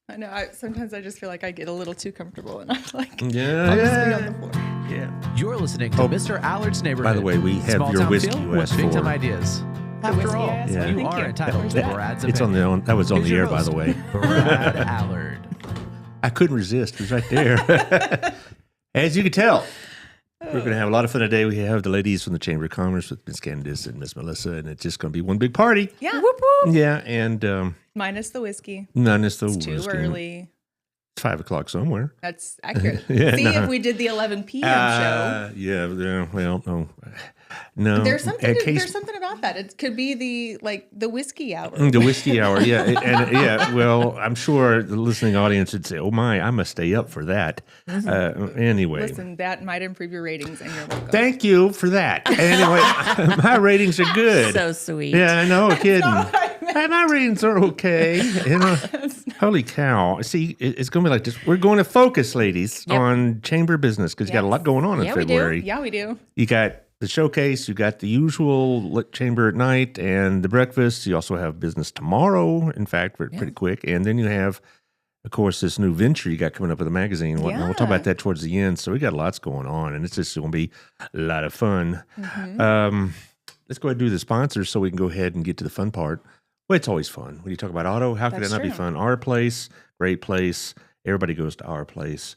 I know. Sometimes I just feel like I get a little too comfortable, and I'm like, Yeah, I'll just be on the floor. Yeah. You're listening to Mr. Allard's Neighborhood. By the way, we have Small your town whiskey feel you with asked big time for. ideas. After whiskey all, I asked for? you Thank are you. entitled Where's to that? Brad's It's on opinion. that was on Here's the your air, by the host, way. Brad Allard. I couldn't resist. It was right there. As you can tell, we're going to have a lot of fun today. We have the ladies from the Chamber of Commerce with Miss Candace and Miss Melissa, and it's just going to be one big party. Yeah. Whoop, whoop. Yeah, and Minus the whiskey. none is the It's too whiskey. early. It's 5 o'clock somewhere. That's accurate. Yeah, See, no. if we did the 11 p.m. show. Yeah, well, no. There's something about that. It could be the whiskey hour. The whiskey hour, yeah. And yeah, well, I'm sure the listening audience would say, oh my, I must stay up for that. Anyway. Listen, that might improve your ratings, and you're welcome. Thank you for that. Anyway, my ratings are good. So sweet. Yeah, I know, kidding. not what I meant. My ratings are okay. Holy cow. See, it's going to be like this. We're going to focus, ladies, on chamber business because you got a lot going on in Yeah, we do. February. Yeah, we do. You got the showcase, you got the usual chamber at night and the breakfast. You also have business tomorrow, in fact, pretty quick. And then you have, of course, this new venture you got coming up with the magazine and whatnot. Yeah. We'll talk about that towards the end. So we got lots going on, and it's just going to be a lot of fun. Let's go ahead and do the sponsors so we can go ahead and get to the fun part. Well, it's always fun. When you talk about auto, how could That's that not be true. fun? Our place, great place. Everybody goes to our place.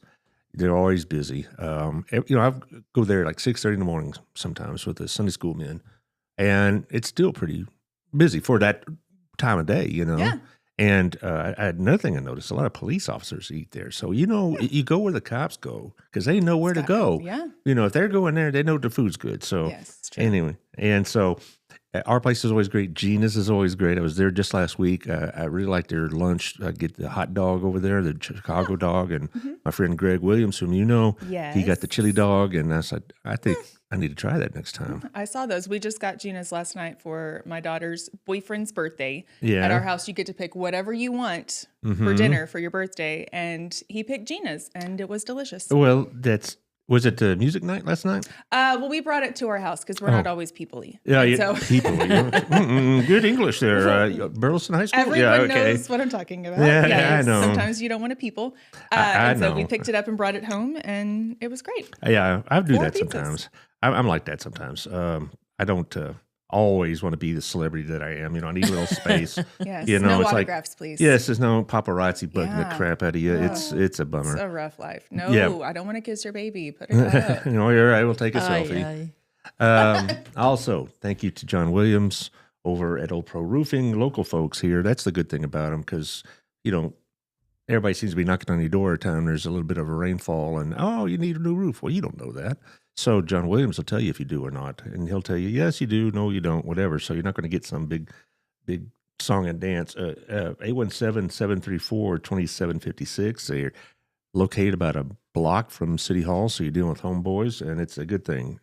They're always busy. I go there like 6:30 in the morning sometimes with the Sunday school men, and it's still pretty busy for that time of day, Yeah. And I had another thing I noticed: a lot of police officers eat there. So you go where the cops go because they know where to go. Yeah. If they're going there, they know the food's good. So Yes, it's true. anyway, and so. Our place is always great. Gina's is always great. I was there just last week. I really like their lunch. I get the hot dog over there, the Chicago dog, and my friend Greg Williams, whom you know, he got the chili dog, and I said, I think I need to try that next time. I saw those. We just got Gina's last night for my daughter's boyfriend's birthday. Yeah. At our house, you get to pick whatever you want for dinner for your birthday, and he picked Gina's, and it was delicious. Well, was it the music night last night? Well, we brought it to our house because we're not always people-y. Yeah, And yeah, so people. Good English there. Burleson High School? everyone knows what I'm talking about. Yeah, I know. Sometimes you don't want to people. I and so we know. picked it up and brought it home, and it was great. Yeah, I do 4 that pizzas. sometimes. I'm like that sometimes. I don't always want to be the celebrity that I am. I need a little space. Yes. You know, no it's like- autographs, please. Yes, there's no paparazzi bugging the Yeah. crap out of you. It's a It's bummer. a rough life. No, Yeah. I don't want to kiss your baby. Put it up. You're right. We'll take a Ay, selfie. ay. Also, thank you to John Williams over at Old Pro Roofing, local folks here. That's the good thing about them because, everybody seems to be knocking on your door every time there's a little bit of a rainfall and, oh, you need a new roof. Well, you don't know that. So John Williams will tell you if you do or not. And he'll tell you, yes, you do. No, you don't, whatever. So you're not going to get some big song and dance. 817-734-2756. They're located about a block from City Hall. So you're dealing with homeboys, and it's a good thing.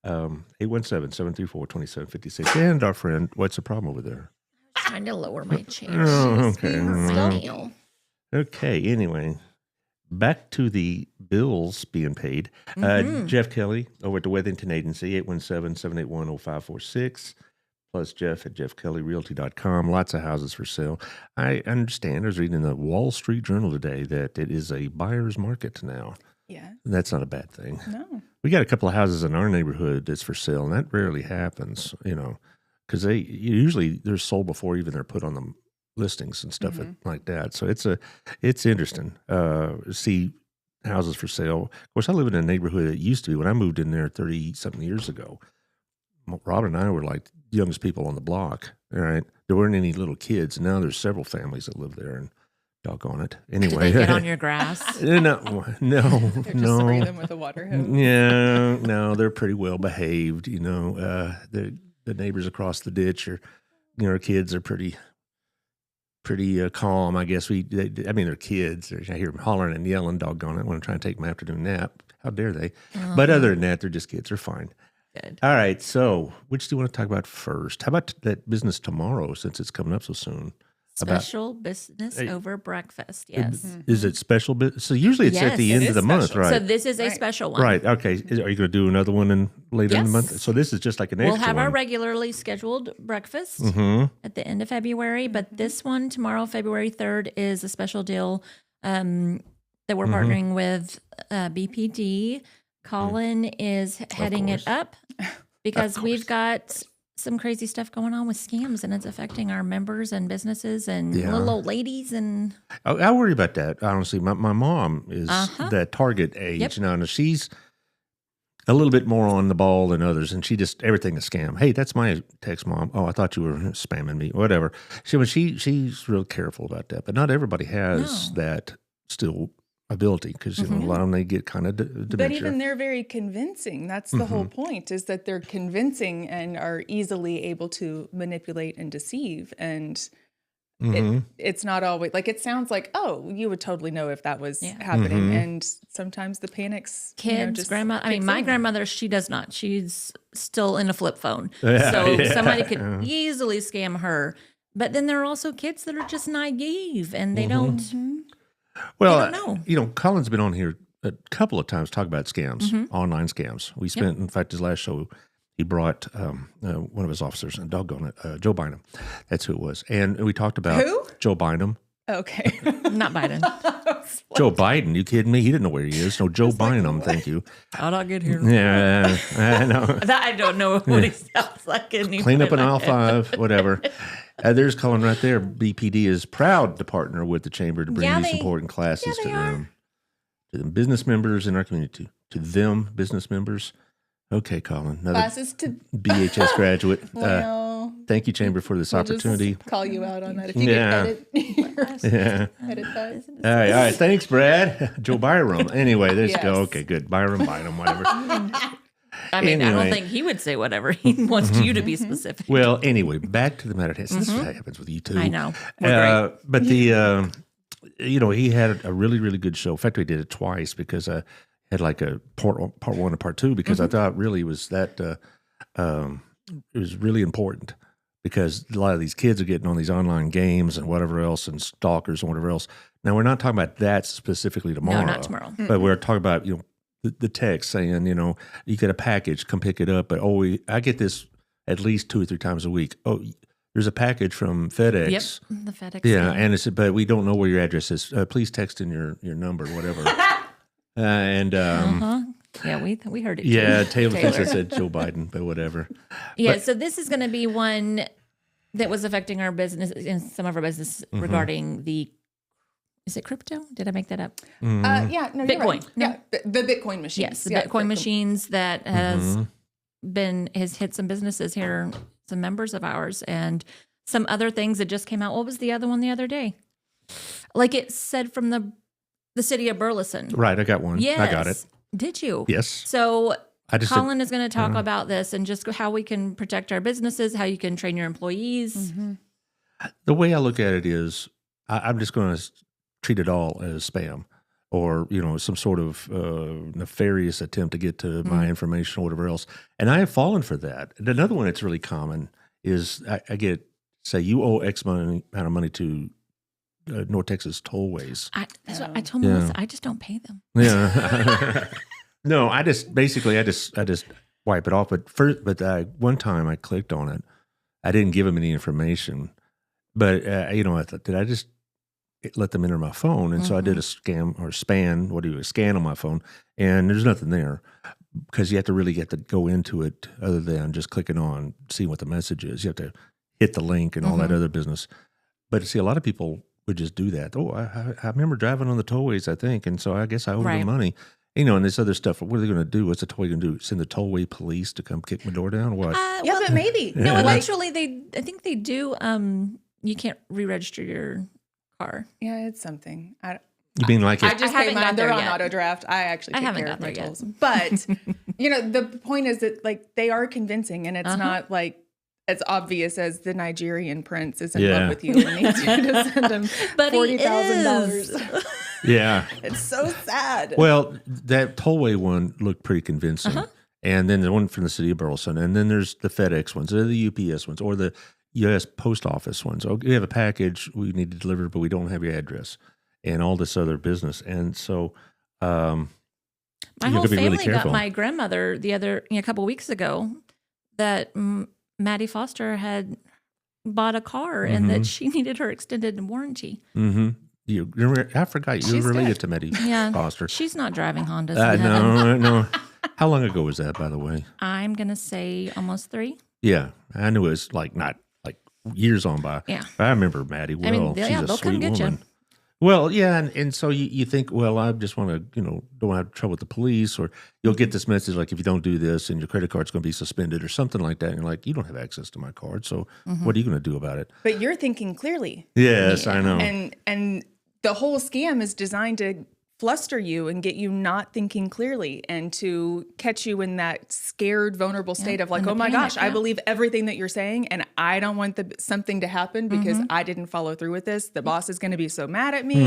817-734-2756. And our friend, what's the problem over there? Trying to lower my chair. Oh, She's okay. being so mean. Okay, anyway, back to the bills being paid. Jeff Kelly over at the Wethington Agency, 817-781-0546, plus Jeff at jeffkellyrealty.com. Lots of houses for sale. I understand, I was reading in the Wall Street Journal today that it is a buyer's market now. Yeah. That's not a bad thing. No. We got a couple of houses in our neighborhood that's for sale, and that rarely happens, because they're sold before even they're put on the listings and stuff like that. So it's interesting to see houses for sale. Of course, I live in a neighborhood that used to be when I moved in there 30-something years ago. Robin and I were like the youngest people on the block. All right, there weren't any little kids, and now there's several families that live there, and doggone it. Anyway, Get on your grass. no. They're just spraying them with a water hose. Yeah, no, they're pretty well behaved. The neighbors across the ditch are, kids are pretty calm. I guess they're kids. I hear them hollering and yelling, doggone it, when I'm trying to take my afternoon nap. How dare they? But other than that, they're just kids. They're fine. Good. All right, so which do you want to talk about first? How about that business tomorrow, since it's coming up so soon? Special business over breakfast. Yes. Is it special? So usually it's at the Yes. end It of the is month, special. right? So this is a Right. special one. Right. Okay. Are you going to do another one later in the month? Yes. So this is just like an We'll extra have our one. regularly scheduled breakfast at the end of February, but this one tomorrow, February 3rd, is a special deal that we're partnering with BPD. Colin is heading it course. up because we've got some crazy stuff going on with scams, and it's affecting our members and businesses and Yeah. little old ladies. And I worry about that. Honestly, my mom is that target age Yep. now, and she's a little bit more on the ball than others, and she just everything a scam. Hey, that's my text, Mom. Oh, I thought you were spamming me. Whatever. She's real careful about that, but not everybody has that still ability because a lot of them they get kind of dementia. But even they're very convincing. That's the whole point, is that they're convincing and are easily able to manipulate and deceive. And it's not always like, it sounds like, oh, you would totally know if that was happening. And sometimes the panics, kids, just grandma. I mean, kicks my in. grandmother, she does not. She's still in a flip phone. Yeah, So yeah. somebody could easily scam her. But then there are also kids that are just naive and they don't. Well, don't know. Colin's been on here a couple of times talking about scams, online scams. We spent, in fact, his last show, he brought one of his officers, and doggone it, Joe Bynum. That's who it was. And we talked about Who? Joe Bynum. Okay. Not Biden. Joe Biden, you kidding me? He didn't know where he is. No, Joe Bynum, thank you. How'd I get here? Yeah, I know. I don't know what he sounds like anymore. Clean up an aisle 5, whatever. There's Colin right there. BPD is proud to partner with the Chamber to bring Yeah, these they- important classes yeah, to they are. them, to the business members in our community, to them business members. Okay, Colin, another Classes to, BHS graduate. well, Thank you, Chamber, for this we'll just opportunity. call you out on that. If you Yeah. could edit, Yeah. edit that. All right. Thanks, Brad. Joe Byram. Anyway, let's go. Yes. Okay, good. Byram, whatever. I mean, I don't Anyway. think he would say whatever. He wants you to be specific. Well, anyway, back to the matter. This is what happens with you two. I know. We're great. But the, he had a really, really good show. In fact, we did it twice because I had like a part 1 and part 2 because I thought really was that it was really important because a lot of these kids are getting on these online games and whatever else and stalkers and whatever else. Now, we're not talking about that specifically tomorrow. No, not tomorrow. But we're talking about, the text saying, you get a package, come pick it up. But, I get this at least 2 or 3 times a week. Oh, there's a package from FedEx. Yep. The FedEx. Yeah, thing. and it's but we don't know where your address is. Please text in your number, whatever. Yeah, we heard it. Yeah, too. Taylor thinks I said Joe Biden, but whatever. Yeah, so this is going to be one that was affecting our business and some of our business regarding is it crypto? Did I make that up? Yeah, no, you're right. Bitcoin. No. Yeah, the Bitcoin machines. Yes, the Yeah, Bitcoin machines that has hit some businesses here, some members of ours, and some other things that just came out. What was the other one the other day? Like it said from the city of Burleson. Right, I got one. Yes. I got it. Did you? Yes. So I just Colin is going to talk about this and just how we can protect our businesses, how you can train your employees. the way I look at it is I'm just going to treat it all as spam or, some sort of nefarious attempt to get to my information or whatever else. And I have fallen for that. And another one that's really common is I get, say, you owe X amount of money to North Texas tollways. That's what I told Melissa. I just don't pay them. Yeah. No, I just wipe it off. But one time I clicked on it. I didn't give them any information. But, I thought, did I just let them enter my phone? And so I did a scan on my phone, and there's nothing there because you have to really get to go into it other than just clicking on, seeing what the message is. You have to hit the link and all that other business. But see, a lot of people would just do that. Oh, I remember driving on the tollways, I think, and so I guess I owe them money. And this other stuff. What are they going to do? What's the tollway going to do? Send the tollway police to come kick my door down? What? Yeah, but maybe. No, eventually I think they do. You can't re-register your car. Yeah, it's something. You mean like I if, just I pay haven't mine. got They're there on yet. auto draft. I actually take haven't care got of my there yet. tolls. But the point is that they are convincing, and it's not like as obvious as the Nigerian prince is in love with you and needs you to send him But he $40,000. yeah. It's so sad. Well, that tollway one looked pretty convincing. And then the one from the city of Burleson. And then there's the FedEx ones, or the UPS ones, or the U.S. post office ones. Oh, we have a package we need to deliver, but we don't have your address, and all this other business. And so, My you whole have to be really family got careful. my grandmother a couple weeks ago that Maddie Foster had bought a car and that she needed her extended warranty. Mm-hmm. I forgot you She's were related good. to Maddie Yeah. Foster. She's not driving Hondas. in heaven. No. How long ago was that, by the way? I'm going to say almost 3. Yeah, I knew it was not years on by. Yeah. I remember Maddie well. I mean, She's yeah, a they'll come sweet get you. woman. Well, yeah, and so you think, well, I just want to, don't have trouble with the police, or you'll get this message like, if you don't do this, and your credit card's going to be suspended, or something like that. And you're like, you don't have access to my card, so what are you going to do about it? But you're thinking clearly. Yes, I know. And the whole scam is designed to fluster you and get you not thinking clearly and to catch you in that scared, vulnerable state of like, and oh the my panic, gosh, I believe everything that you're saying and I don't want something to happen because I didn't follow through with this. The boss is going to be so mad at me.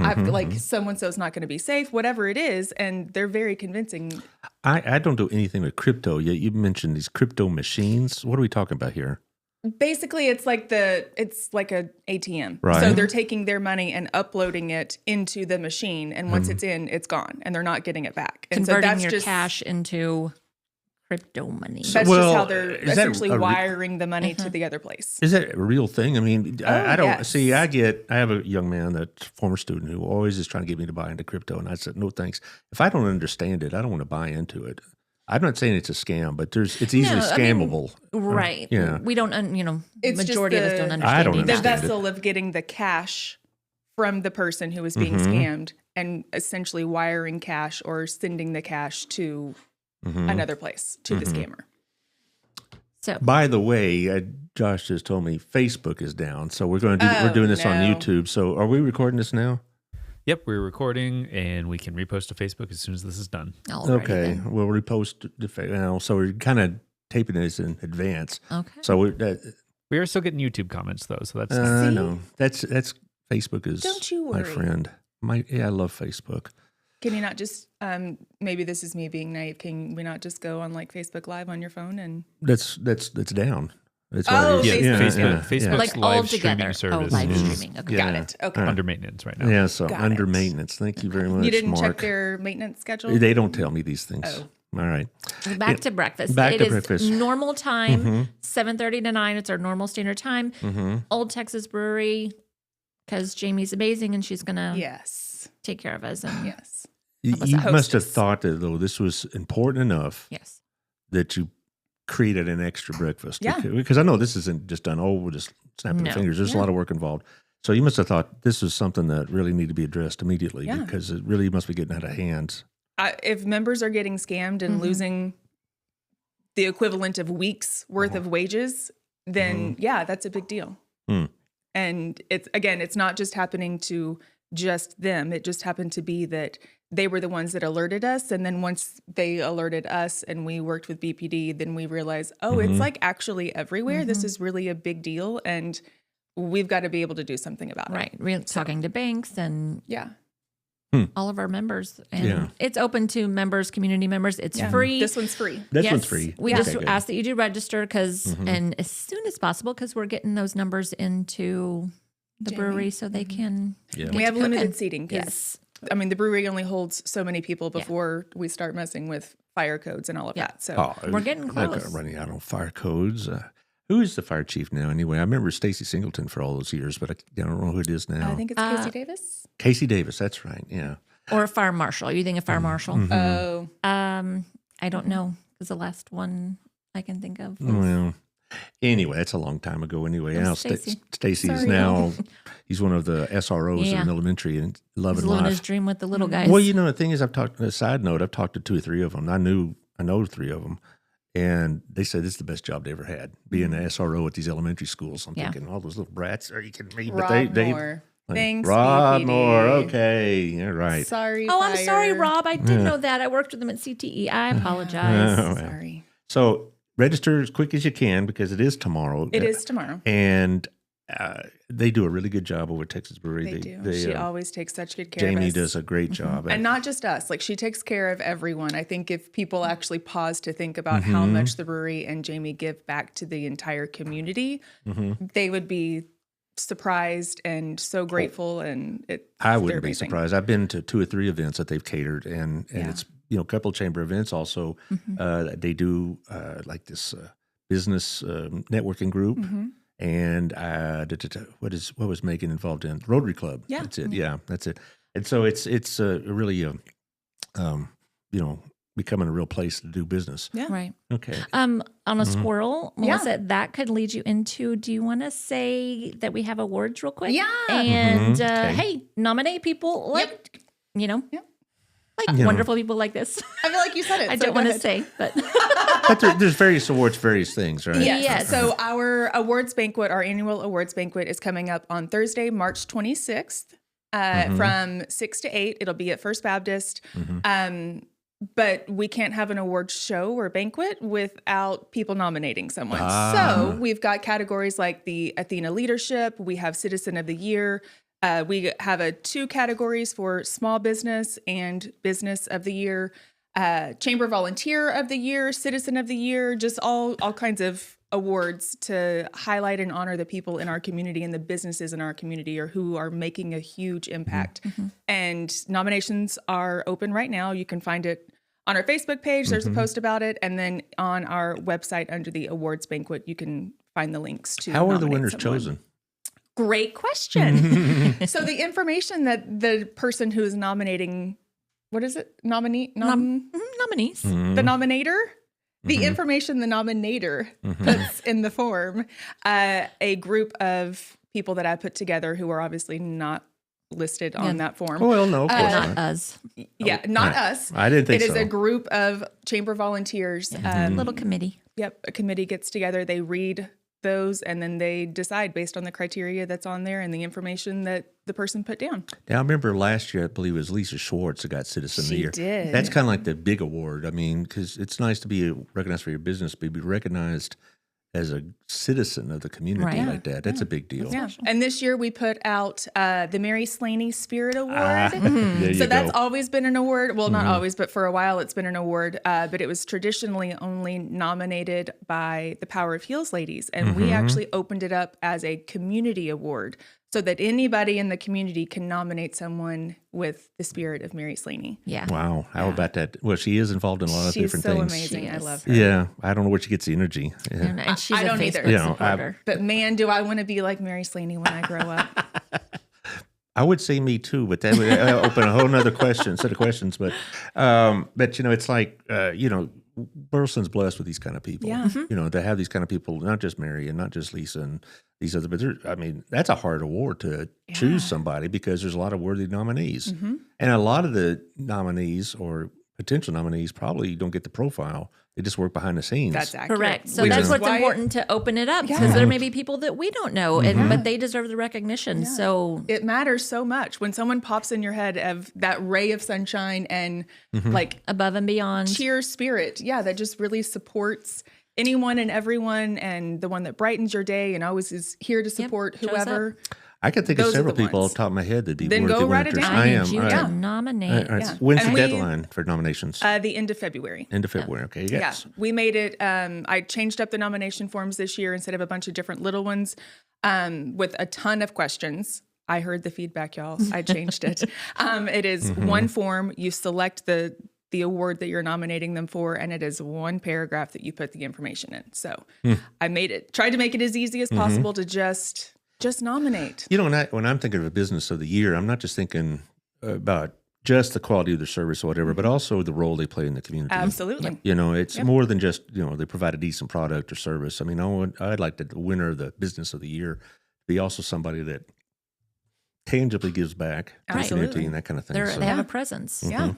I've like so-and-so's not going to be safe, whatever it is. And they're very convincing. I don't do anything with crypto yet. You mentioned these crypto machines. What are we talking about here? Basically, it's like a ATM. Right. So they're taking their money and uploading it into the machine, and once it's in, it's gone, and they're not getting it back. And Converting so that's your just cash into crypto money. that's Well, just how they're is that essentially a wiring the money to the other place. Is that a real thing? I mean, I don't yes. see. I have a young man, that former student, who always is trying to get me to buy into crypto, and I said, no, thanks. If I don't understand it, I don't want to buy into it. I'm not saying it's a scam, but it's easily No, I mean, scammable. Right. Yeah. We don't, It's just majority of us don't the- understand. I don't any of The that. understand it. vessel of getting the cash from the person who is being scammed and essentially wiring cash or sending the cash to another place, to the scammer. So By the way, Josh just told me Facebook is down, so we're going to we're doing this on no. YouTube. So are we recording this now? Yep, we're recording, and we can repost to Facebook as soon as this is done. alrighty Okay, then. we'll repost the so we're kind of taping this in advance. Okay. So We are still getting YouTube comments though, so that's no, that's Facebook is Don't you my worry. friend. I love Facebook. Can you not just, maybe this is me being naive, can we not just go on like Facebook Live on your phone and? That's down. That's Oh, what it is. Facebook. Facebook's Like live all together. streaming Oh, service live is streaming. Okay. Got it. Okay. under maintenance right now. Yeah, so Got under it. maintenance. Thank you very much, You didn't Mark. check their maintenance schedule? They don't tell me these things. Oh. All right. Back to breakfast. Back It to is breakfast. normal time, 7:30 to 9. It's our normal standard time. Old Texas Brewery, because Jamie's amazing and she's going to Yes. take care of us. And Yes. You us out. must have Hostess. thought that, though, this was important enough yes. that you created an extra breakfast. Yeah. Because I know this isn't just done, we're just snapping No. the fingers. There's a lot of work involved. So you must have thought this was something that really needed to be addressed immediately Yeah. because it really must be getting out of hand. If members are getting scammed and losing the equivalent of weeks worth of wages, then yeah, that's a big deal. And it's not just happening to just them. It just happened to be that they were the ones that alerted us. And then once they alerted us and we worked with BPD, then we realized, it's like actually everywhere. This is really a big deal. And we've got to be able to do something about it. Right. Talking to banks and Yeah. all of our members. And Yeah. it's open to members, community members. It's free. This one's free. This Yes, one's free. We Okay, just good. ask that you do register and as soon as possible, because we're getting those numbers into the brewery so they can. Yeah. get We to have come limited in. seating. 'Cause, Yes. I mean, the brewery only holds so many people before we start messing with fire codes and all of that. So We're getting I'm not close. running out on fire codes. Who is the fire chief now anyway? I remember Stacy Singleton for all those years, but I don't know who it is now. I think it's Casey Davis. Casey Davis, that's right. Yeah. Or a fire marshal. Are you thinking a fire marshal? Oh, I don't know because the last one I can think of was Well, anyway, that's a long time ago. Anyway, It was now Stacy. Stacy is Sorry. now he's one of the SROs Yeah. in elementary and he's loving living his life. dream with the little guys. Well, the thing is, I've talked. A side note, I've talked to 2 or 3 of them. I know 3 of them, and they said this is the best job they ever had, being an SRO at these elementary schools. I'm Yeah. thinking, all those little brats. Are you kidding me? Rob Moore. Thanks, Rod BPD. Moore. Okay, yeah, right. Sorry. Oh, I'm sorry, fire. Rob. I didn't know that. I worked with them at CTE. I apologize. Oh, well. Sorry. So register as quick as you can because it is tomorrow. It is tomorrow. And they do a really good job over at Texas Brewery. They do. She always takes such good care of Jamie us. does a great job. And not just us. Like, she takes care of everyone. I think if people actually pause to think about how much the brewery and Jamie give back to the entire community, they would be surprised and so grateful. And I wouldn't be surprised. I've been to 2 or 3 events that they've catered, and it's, a couple of chamber events also. They do like this business networking group. And what was Megan involved in? Rotary Club. Yeah. That's it. Yeah, that's it. And so it's really becoming a real place to do business. Yeah. Right. Okay. On a squirrel, Melissa, that could lead you into, do you want to say that we have awards real quick? Yeah. And Okay. hey, nominate people like, like Yeah. wonderful people like this. I feel like you said it. I so don't go want to ahead. say, but But there's various awards, various things, right? Yes. Yes. So our awards banquet, our annual awards banquet, is coming up on Thursday, March 26th, from 6 to 8. It'll be at First Baptist. But we can't have an awards show or banquet without people nominating someone. So we've got categories like the Athena Leadership. We have Citizen of the Year. We have 2 categories for Small Business and Business of the Year. Chamber Volunteer of the Year, Citizen of the Year, just all kinds of awards to highlight and honor the people in our community and the businesses in our community or who are making a huge impact. And nominations are open right now. You can find it on our Facebook page. There's a post about it. And then on our website under the awards banquet, you can find the links to How are the nominate winners someone. chosen? Great question. So the information that the person who is nominating, what is it? nominees. The nominator, the information the nominator puts in the form, a group of people that I put together who are obviously not listed on that form. Well, no, of course Not not. us. Yeah, not us. I didn't think It is so. a group of chamber volunteers. Little committee. Yep, a committee gets together. They read those and then they decide based on the criteria that's on there and the information that the person put down. Now, I remember last year, I believe it was Lisa Schwartz that got Citizen of the She Year. did. That's kind of like the big award. I mean, because it's nice to be recognized for your business, but be recognized as a citizen of the community Right. like that. That's a big deal. Yeah. And this year we put out the Mary Slaney Spirit Award. There you So that's go. always been an award. Well, not always, but for a while it's been an award. But it was traditionally only nominated by the Power of Heels ladies. And we actually opened it up as a community award so that anybody in the community can nominate someone with the spirit of Mary Slaney. Yeah. Wow. How about that? Well, she is involved in a lot of She's different so things. amazing. She I is. love her. Yeah. I don't know where she gets the energy. Yeah. And she's I a don't Facebook either. You know, supporter. But man, do I want to be like Mary Slaney when I grow up. I would say me too, but that would open a whole nother set of questions. But it's like, Burleson's blessed with these kind of people. Yeah. To have these kind of people, not just Mary and not just Lisa and these other, but that's a hard award to choose somebody because there's a lot of worthy nominees. And a lot of the nominees or potential nominees probably don't get the profile. They just work behind the scenes. That's accurate. Correct. So Which that's is what's why important to open it up because there may be people that we don't know, but they deserve the recognition. So it matters so much when someone pops in your head of that ray of sunshine and like above and beyond. cheer spirit. Yeah, that just really supports anyone and everyone and the one that brightens your day and always is here to support shows whoever. I can think of Those are several the people ones. off the top of my head that'd be Then worthy go write it winners. down. I I am. need you All to right. nominate. All right. Yeah. When's And the we- deadline for nominations? The end of February. End of February. Okay. Yes. Yeah, we made it. I changed up the nomination forms this year instead of a bunch of different little ones with a ton of questions. I heard the feedback, y'all. I changed it. It is one form. You select the award that you're nominating them for, and it is one paragraph that you put the information in. So I tried to make it as easy as possible to just nominate. When I'm thinking of a business of the year, I'm not just thinking about just the quality of their service or whatever, but also the role they play in the community. Absolutely. It's more than just, they provide a decent product or service. I mean, I'd like the winner of the business of the year be also somebody that tangibly gives back to the community and that kind of thing. They have a presence. Yeah,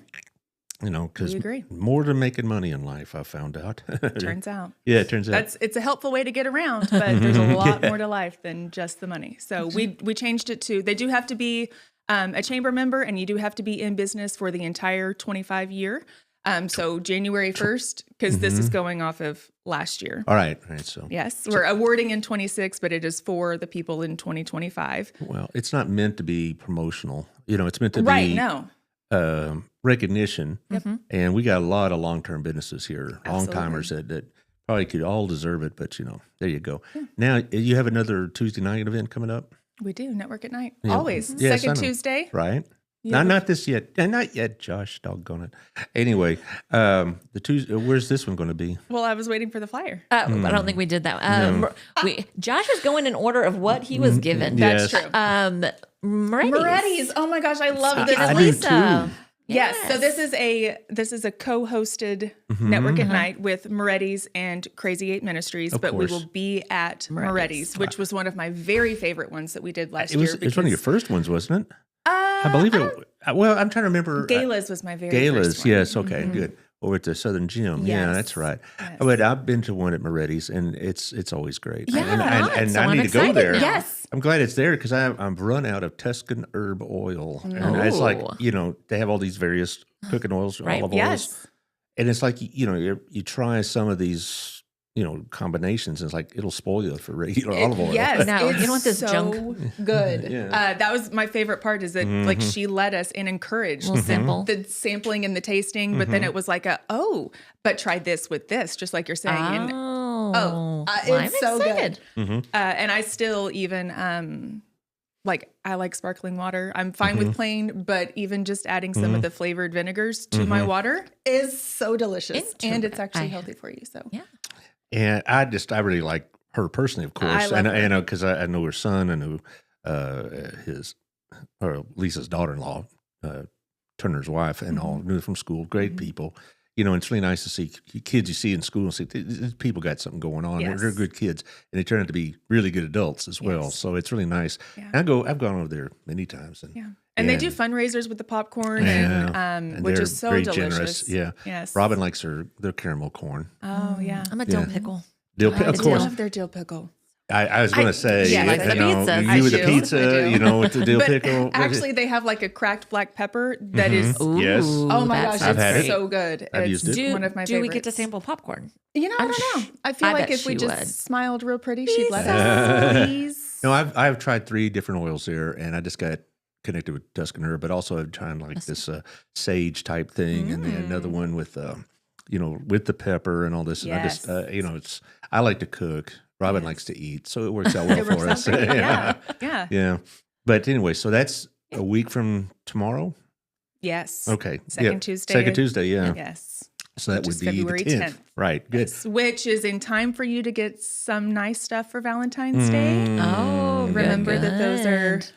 because We agree. more than making money in life, I found out. turns out. Yeah, it turns out. It's a helpful way to get around, but there's a lot more to life than just the money. So we changed it to, they do have to be a chamber member and you do have to be in business for the entire 25 year. So January 1st, because this is going off of last year. All right. So Yes, we're awarding in 26, but it is for the people in 2025. well, it's not meant to be promotional. It's meant to Right, be no. recognition. Mhm. And we got a lot of long-term businesses here, Absolutely. long-timers that probably could all deserve it. But there you go. Now you have another Tuesday night event coming up, We do Network at Night. Yeah. Always. Yes, I Second know. Tuesday. right? Yeah. Not this yet. Not yet, Josh. Doggone it. Anyway, the Tuesday. Where's this one going to be? Well, I was waiting for the flyer. I don't think we did that. No. Josh is going in order of what he was given. Yes. That's true. Moretti's. Moretti's. Oh my gosh, I love this. I do Lisa. too. Yes. So this is a co-hosted Network at Night with Moretti's and Crazy 8 Ministries, Of but we course. will be at Moretti's, which was one of my very favorite ones that we did last It was. year. It was one of your first ones, wasn't it? I believe it. Well, I'm trying to remember. Gala's was my very Galas, first one. yes, okay, good. Over at the Southern Gym, yeah, Yes. that's right. Yes. But I've been to one at Moretti's, and it's always great. Yeah, and so I I'm need to go excited there. now. Yes. I'm glad it's there because I've run out of Tuscan herb oil, and it's like they have all these various cooking oils, Right. olive oils, Yes. and it's like you try some of these combinations, and it's like it'll spoil you for regular olive oil. Yes, No, it's you don't want this so junk. good. Yeah. That was my favorite part is that like she let us and encouraged Little sample. the sampling and the tasting, but then it was like but try this with this, just like you're saying. And Well, it's I'm so excited. good. And I still even I like sparkling water. I'm fine with plain, but even just adding some of the flavored vinegars to my water is so delicious, and it's actually healthy for you. So Yeah. And I really like her personally, of course, love and her. I know because I know her son and who Lisa's daughter-in-law, Turner's wife, and all knew from school. Great people, and it's really nice to see kids you see in school and see these people got something going on. Yes. They're good kids, and they turn out to be really good adults as well. Yes. So it's really nice. Yeah. And I've gone over there many times, and they do fundraisers with the popcorn, and which they're is so very delicious. generous. Yeah, Yes. Robin likes their caramel corn. Oh yeah. I'm a dill Yeah. pickle. Dill, I of course. love their dill pickle. I was going to say, yeah, like the pizzas. you with the I do. pizza, with the dill But pickle. actually, they have like a cracked black pepper that is. Ooh, Yes. Oh my gosh, that I've it's had it. so good. I've It's used it. one of my do favorites. we get to sample popcorn? I don't know. I feel I like bet if we she just would. smiled real pretty, she'd let us. Please. No, I've tried 3 different oils there, and I just got connected with Tuscan herb, but also I've tried like this sage type thing, and then another one with with the pepper and all this. And I just Yes. I like to cook. Robin likes to eat, so it works out well It works for out us. great. Yeah. Yeah. But anyway, so that's a week from tomorrow. Yes. Okay. Second Tuesday. Second Tuesday. Yeah. Yes. So that Which would is be February the 10th. 10th. Right. Good. Yes, which is in time for you to get some nice stuff for Valentine's Day. Oh, Remember that those are. good.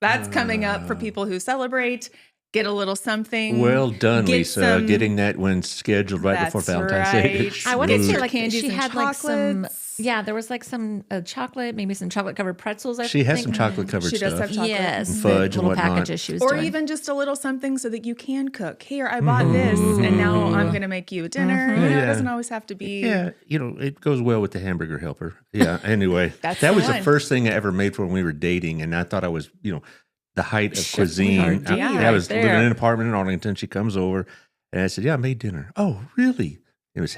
That's coming up for people who celebrate. Get a little something. Well done, Get Lisa. some- Getting that one scheduled right before That's Valentine's Day. right. I want to Get say your like candies she and had like some. chocolates. Yeah, there was like some chocolate, maybe some chocolate covered pretzels. She has think. some chocolate covered She stuff. does have chocolate. Yes, And the fudge and little whatnot. packages she was Or doing. even just a little something so that you can cook. Here, I bought this, and now I'm going to make you a dinner. You know, Yeah. it doesn't always have to be. Yeah, it goes well with the hamburger helper. Yeah. Anyway, That's that the was the one. first thing I ever made for when we were dating, and I thought I was, the height of cuisine. Yeah, I was right living in there. an apartment in Arlington. She comes over, and I said, "Yeah, I made dinner." Oh, really? It was,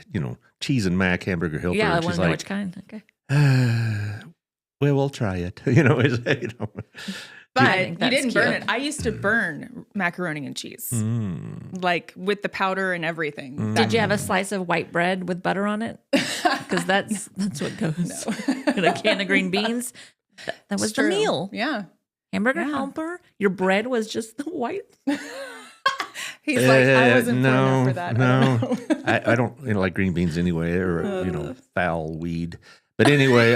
cheese and mac hamburger helper. Yeah, I and want she's to know like, which kind. Okay. well, we'll try it. But I think you that's didn't burn cute. it. I used to burn macaroni and cheese, Mm. like with the powder and everything. Did you have a slice of white bread with butter on it? Because that's what goes in a can of green beans. That was It's the true. meal. Yeah. Hamburger Yeah. helper. Your bread was just the white. He's like, I wasn't poor enough no, for that. no. I don't know. I don't like green beans anyway, or foul weed. But anyway,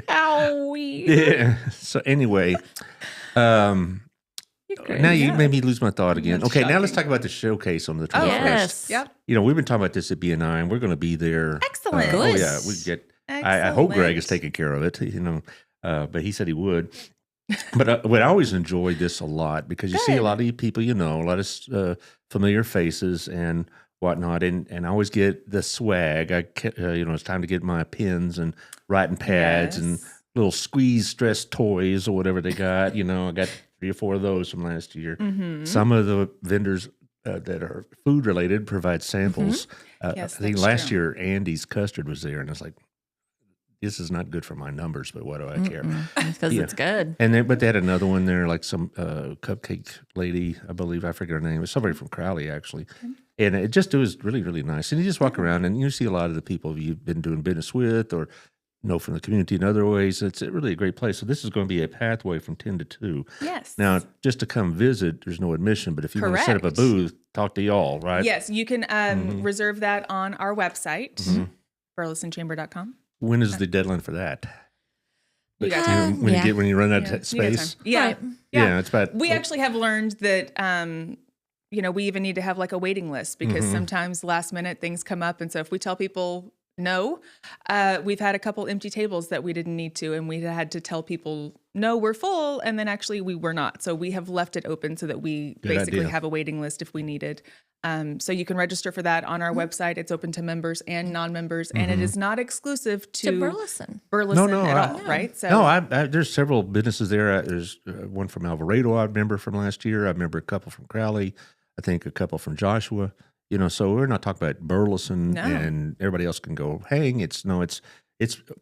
Owie. yeah. So anyway, now you made me lose my thought again. That's Okay, now let's shocking. talk about the showcase on the 21st. Oh, Yes. Yep. We've been talking about this at BNI, and we're going to be there. Excellent. Oh Good. yeah, we get. I hope Greg is taking care of it. But he said he would. But I always enjoyed this a lot because you see a lot of people, a lot of familiar faces and whatnot, and I always get the swag. It's time to get my pens and writing pads and little squeeze stress toys or whatever they got. I got 3 or 4 of those from last year. Mm-hmm. Some of the vendors that are food related, provide samples. Yes, I think that's last true. year Andy's custard was there, and I was like, this is not good for my numbers, but what do I care? Because Yeah. it's good. And but they had another one there, like some cupcake lady, I believe. I forget her name. It was somebody from Crowley, actually. And it was really, really nice. And you just walk around and you see a lot of the people you've been doing business with or know from the community in other ways. It's really a great place. So this is going to be a pathway from 10 to 2. Yes. Now, just to come visit, there's no admission. But if you want to set up a Correct. booth, talk to y'all, right? Yes, you can reserve that on our website, burlesonchamber.com. When is the deadline for that? You got time. When Yeah. you run out Yeah, of you got space? time. Yeah. Right. Yeah. It's about... We actually have learned that, we even need to have like a waiting list because sometimes last minute things come up. And so if we tell people no, we've had a couple empty tables that we didn't need to, and we had to tell people, no, we're full. And then actually we were not. So we have left it open so that we Good basically idea. have a waiting list if we needed. So you can register for that on our website. It's open to members and non-members, and it is not exclusive To to Burleson. Burleson No, at I- all, right? So No, there's several businesses there. There's one from Alvarado I remember from last year. I remember a couple from Crowley. I think a couple from Joshua. So we're not talking about Burleson No. and everybody else can go hang. It's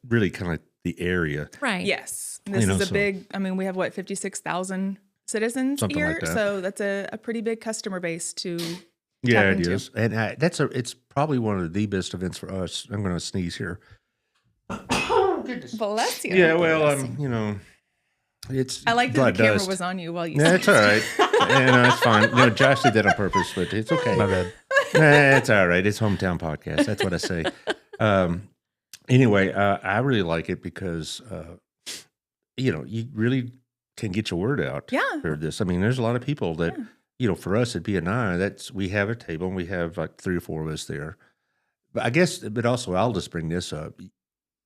really kind of like the area. Right. yes, this You know, is a so- big. I mean, we have 56,000 citizens Something here, like that. so that's a pretty big customer base to. Yeah, tap it into. is. And it's probably one of the best events for us. I'm going to sneeze here. Bless you. Yeah, well, it's I like that blood the camera dust. was on you while you. Yeah, said it's all right. It's fine. Josh did that on purpose, but it's okay. My bad. It's all right. It's hometown podcast. That's what I say. Anyway, I really like it because, you really can get your word out Yeah. for this. I mean, there's a lot of people that, for us at BNI, we have a table and we have like 3 or 4 of us there. But I guess, but also I'll just bring this up.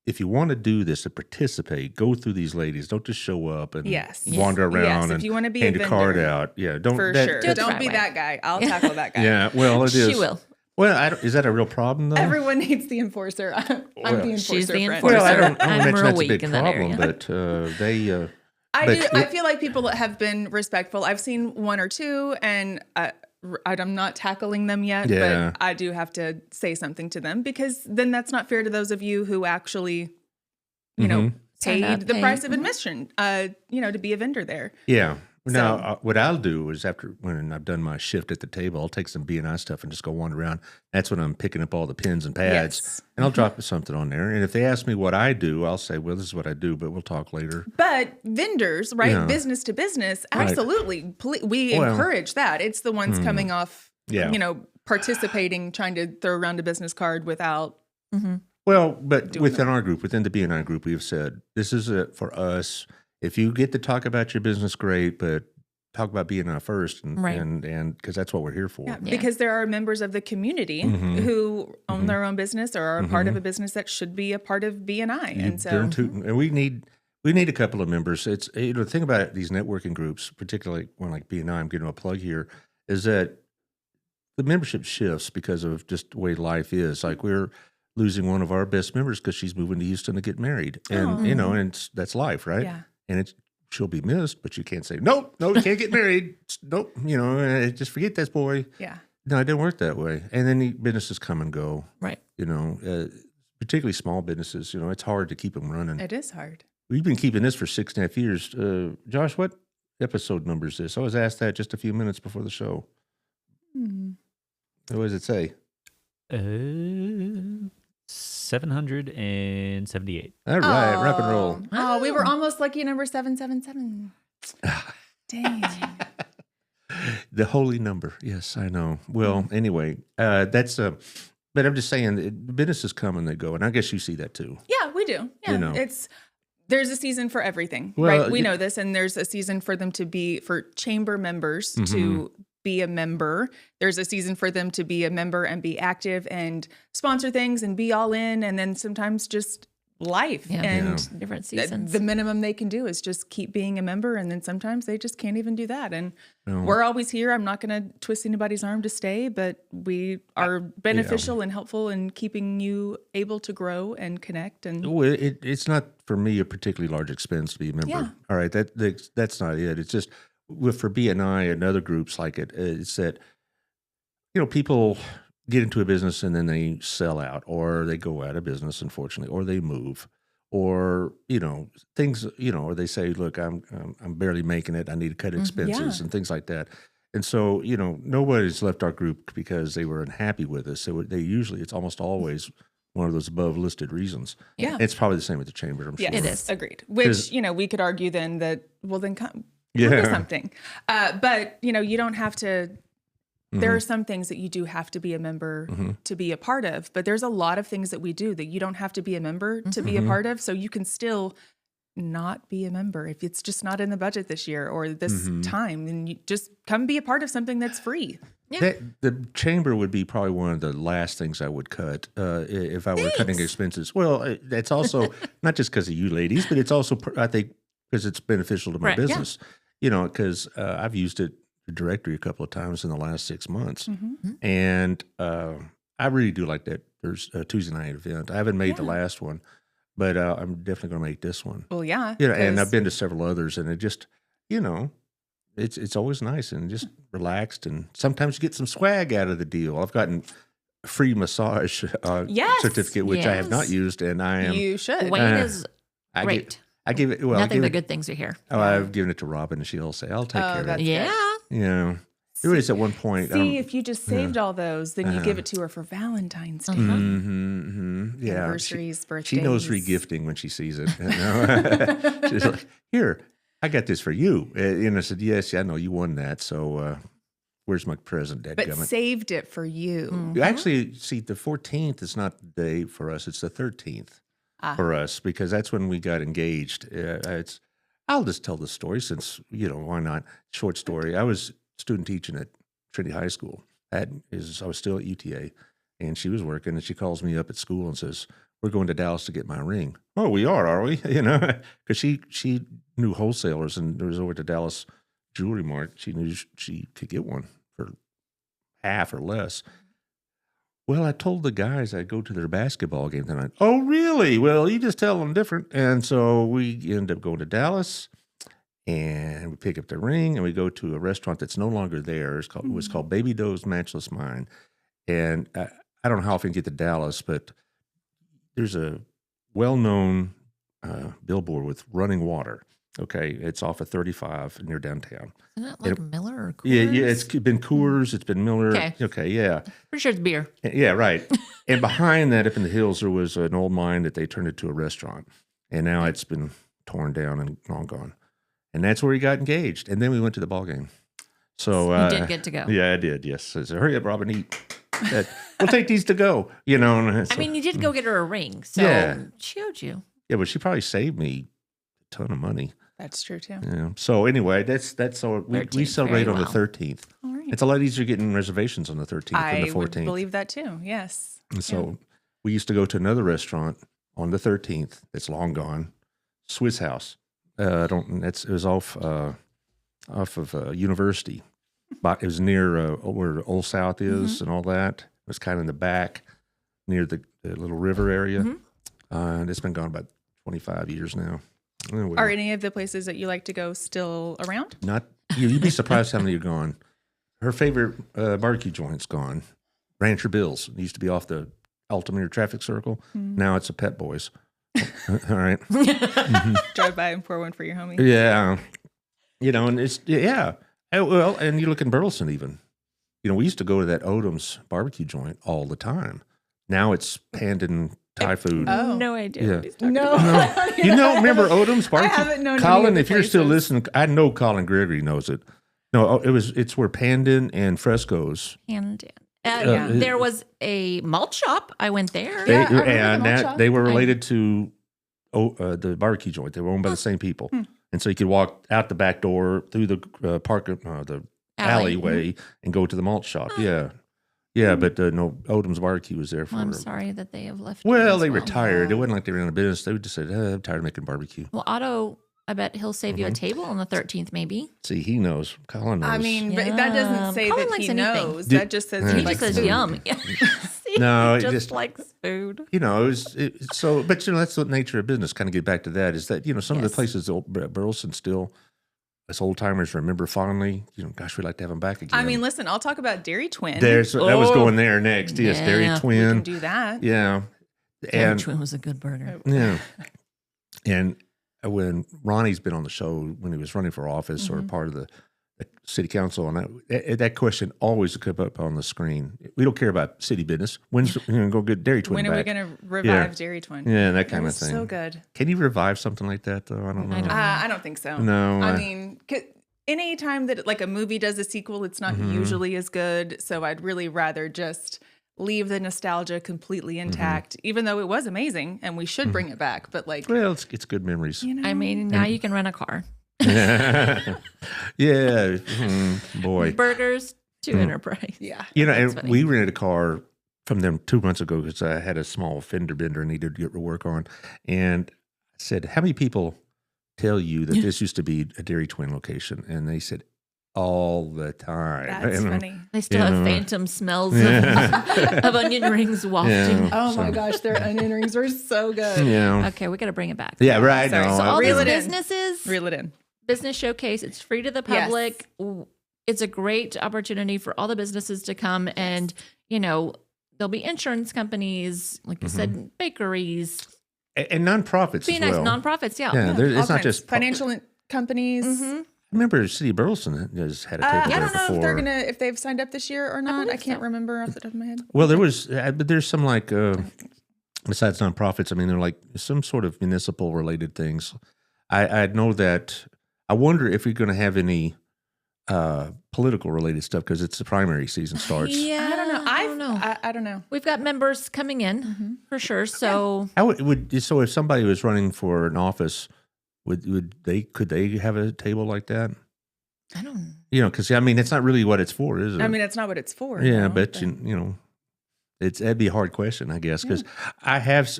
If you want to do this and participate, go through these ladies. Don't just show up and Yes. wander around Yes, if and you want to be hand a your card vendor, out. Yeah, don't for that- sure. Do it the Don't right be way. that guy. I'll tackle that guy. Yeah, well, it is. She will. Well, is that a real problem though? Everyone needs the enforcer. I'm Well, the enforcer. She's the friend. enforcer. Well, I don't I'm imagine real that's a weak big in that problem, area. but they. I feel like people have been respectful. I've seen 1 or 2, and I'm not tackling them yet, Yeah. but I do have to say something to them because then that's not fair to those of you who actually, Signed up, paid the paid. price of admission, to be a vendor there. Yeah. Now, So- what I'll do is when I've done my shift at the table, I'll take some B&I stuff and just go wander around. That's when I'm picking up all the pens and pads, Yes. and I'll drop something on there. And if they ask me what I do, I'll say, well, this is what I do, but we'll talk later. But vendors, right? Yeah. Business to business, Right. absolutely. We Well, encourage that. It's the ones coming off, Yeah. participating, trying to throw around a business card without. Well, but within our group, within the B&I group, we have said, this is it for us. If you get to talk about your business, great, but talk about B&I first, Right. and because that's what we're here for. Yeah, because there are members of the community who own their own business or are a part of a business that should be a part of BNI. And so, And we need a couple of members. It's the thing about these networking groups, particularly one like BNI, I'm giving a plug here, is that the membership shifts because of just the way life is. Like we're losing one of our best members because she's moving to Houston to get married, and and that's life, right? Yeah. And she'll be missed, but you can't say nope, you can't get married. Nope, just forget this boy. yeah. No, it didn't work that way. And then the businesses come and go. Right. Particularly small businesses. It's hard to keep them running. It is hard. We've been keeping this for 6.5 years. Josh, what episode number is this? I was asked that just a few minutes before the show. What does it say? 778. All right, rock and roll. Oh, we were almost lucky number 777. Dang. The holy number. Yes, I know. Well, anyway, that's but I'm just saying, businesses come and they go, and I guess you see that too. Yeah, we do. Yeah, there's a season for everything, Well, right? We know this, and there's a season for them for chamber members to be a member. There's a season for them to be a member and be active and sponsor things and be all in, and then sometimes just life. Yeah. And Different seasons. the minimum they can do is just keep being a member, and then sometimes they just can't even do that. And we're always here. I'm not going to twist anybody's arm to stay, but we are beneficial and helpful in keeping you able to grow and connect. And Well, it's not for me a particularly large expense to be a member. Yeah. All right, that's not it. It's just for BNI and other groups like it, it's that people get into a business and then they sell out, or they go out of business, unfortunately, or they move, or things, or they say, look, I'm barely making it. I need to cut expenses and things like that. And so, nobody's left our group because they were unhappy with us. So it's almost always one of those above listed reasons. Yeah. It's probably the same with the chamber, I'm sure. It is. Agreed. Which, we could argue then that, well, then come look at something. But, you don't have to, there are some things that you do have to be a member to be a part of, but there's a lot of things that we do that you don't have to be a member to be a part of. So you can still not be a member if it's just not in the budget this year or this time, then you just come be a part of something that's free. Yeah. The chamber would be probably one of the last things I would cut if I were cutting expenses. Well, that's also not just because of you ladies, but it's also, I think, because it's beneficial to my business. Because I've used it, the directory, a couple of times in the last 6 months. And I really do like that. There's a Tuesday night event. I haven't made the last one, but I'm definitely going to make this one. Well, yeah. And I've been to several others, and it just, it's always nice and just relaxed. And sometimes you get some swag out of the deal. I've gotten a free massage certificate, which I have not used, and I am. You should. Wayne is great. I give it. Well, nothing but good things are here. Oh, I've given it to Robin, and she'll say, "I'll take care of it." Yeah. It was at one point. See, if you just saved all those, then you give it to her for Valentine's Day. Yeah, anniversaries, birthdays. She knows regifting when she sees it. She's like, "Here, I got this for you." And I said, "Yes, I know you won that. So where's my present, But saved it for you. Actually, see, the 14th is not the day for us. It's the 13th for us because that's when we got engaged. I'll just tell the story since, why not? Short story. I was student teaching at Trinity High School. I was still at UTA, and she was working, and she calls me up at school and says, "We're going to Dallas to get my ring." "Oh, we are we?" Because she knew wholesalers, and there was over to Dallas Jewelry Mart. She knew she could get one for half or less. Well, I told the guys I'd go to their basketball game tonight. "Oh, really? Well, you just tell them different." And so we end up going to Dallas, and we pick up the ring, and we go to a restaurant that's no longer there. It was called Baby Doe's Matchless Mine. And I don't know how often you get to Dallas, but there's a well-known billboard with running water. Okay, it's off of 35 near downtown. Isn't that like Miller or Coors? Yeah, it's been Coors, it's been Miller. Okay, yeah. Pretty sure it's beer. Yeah, right. And behind that, up in the hills, there was an old mine that they turned into a restaurant. And now it's been torn down and long gone. And that's where we got engaged. And then we went to the ball game. So you did get to go. Yeah, I did, yes. So hurry up, Robin, eat. We'll take these to go, So, I mean, you did go get her a ring, so she owed you. Yeah, but she probably saved me a ton of money. That's true too. Yeah. So anyway, that's so we celebrate on the 13th. All right. It's a lot easier getting reservations on the 13th than the 14th. I would believe that too. Yes. And so we used to go to another restaurant on the 13th. That's long gone. Swiss House. It was off of University. But it was near where Old South is and all that. It was kind of in the back near the little river area. And it's been gone about 25 years now. Anyway. Are any of the places that you like to go still around? Not you'd be surprised how many are gone. Her favorite barbecue joint's gone. Rancher Bill's. It used to be off the Altamira traffic circle. Now it's a Pet Boys. All right. Drive by and pour one for your homie. Yeah. And it's, well, and you look in Burleson even. We used to go to that Odom's barbecue joint all the time. Now it's Pandan Thai food. Oh. No idea. Yeah. What he's talking No. about. You don't remember Odom's barbecue? I haven't known Colin, any of the if you're still places. listening, I know Colin Gregory knows it. No, it's where Pandan and Fresco's. And there was a malt shop. I went there. Yeah, I remember the malt shop. They were related to the barbecue joint. They were owned by the same people. And so you could walk out the back door through the the alleyway and go to the malt shop. Yeah, but no, Odom's Barbecue was there for. Well, I'm sorry that they have left. Well, as they retired. It wasn't like they ran out of business. They just said, "I'm tired of making barbecue." Well, Otto, I bet he'll save you a table on the 13th, maybe. See, he knows. Colin knows. I mean, but that doesn't say Colin that likes he anything. knows. That just says He he just likes says food. yum. See, No, he it just just- likes food. It was so. But that's the nature of business. Kind of get back to that is that some of the Yes. places that Burleson still us old timers remember fondly. Gosh, we'd like to have them back again. I mean, listen, I'll talk about Dairy Twin. That was going there next. Yes, Yeah. Dairy We Twin. can do that. Yeah. Dairy And Twin was a good burger. yeah. And when Ronnie's been on the show, when he was running for office or part of the city council, and that question always come up on the screen. We don't care about city business. When's go get Dairy Twin When back? are we going to revive Dairy Twin? Yeah, that That kind of was thing. so good. Can you revive something like that though? I don't know. I don't think so. No, I mean, any time that like a movie does a sequel, it's not usually as good. So I'd really rather just leave the nostalgia completely intact, even though it was amazing and we should bring it back. But like, well, it's good memories. I mean, now you can rent a car. Yeah, boy. Burgers to Enterprise. yeah. And funny. we rented a car from them 2 months ago because I had a small fender bender I needed to get work on. And I said, how many people tell you that this used to be a Dairy Twin location? And they said, all the time. That's funny. They still have phantom smells of onion rings wafting. Yeah. Oh my gosh, their onion rings were so good. Yeah. Okay, we got to bring it back. Yeah, right. Sorry. No, So All Reel these it in. businesses, Reel it in. business showcase, it's free to the public. It's a great opportunity for all the businesses to come and, there'll be insurance companies, like you said, bakeries. And nonprofits Be as nice, well. nonprofits, yeah. Yeah, All it's not kinds. just financial companies. I remember the city of Burleson has had a table I there don't know before. if they've signed up this year or not. I can't remember off the top of my head. Well, there was, but there's some like, besides nonprofits, I mean, they're like some sort of municipal related things. I know that, I wonder if you're going to have any political related stuff because it's the primary season starts. Yeah, I don't know. I don't know. I don't know. We've got members coming in for sure. So How so if somebody was running for an office, could they have a table like that? I don't. Because I mean, it's not really what it's for, is it? I mean, that's not what it's for. yeah, no, but that'd be a hard question, I guess, because I have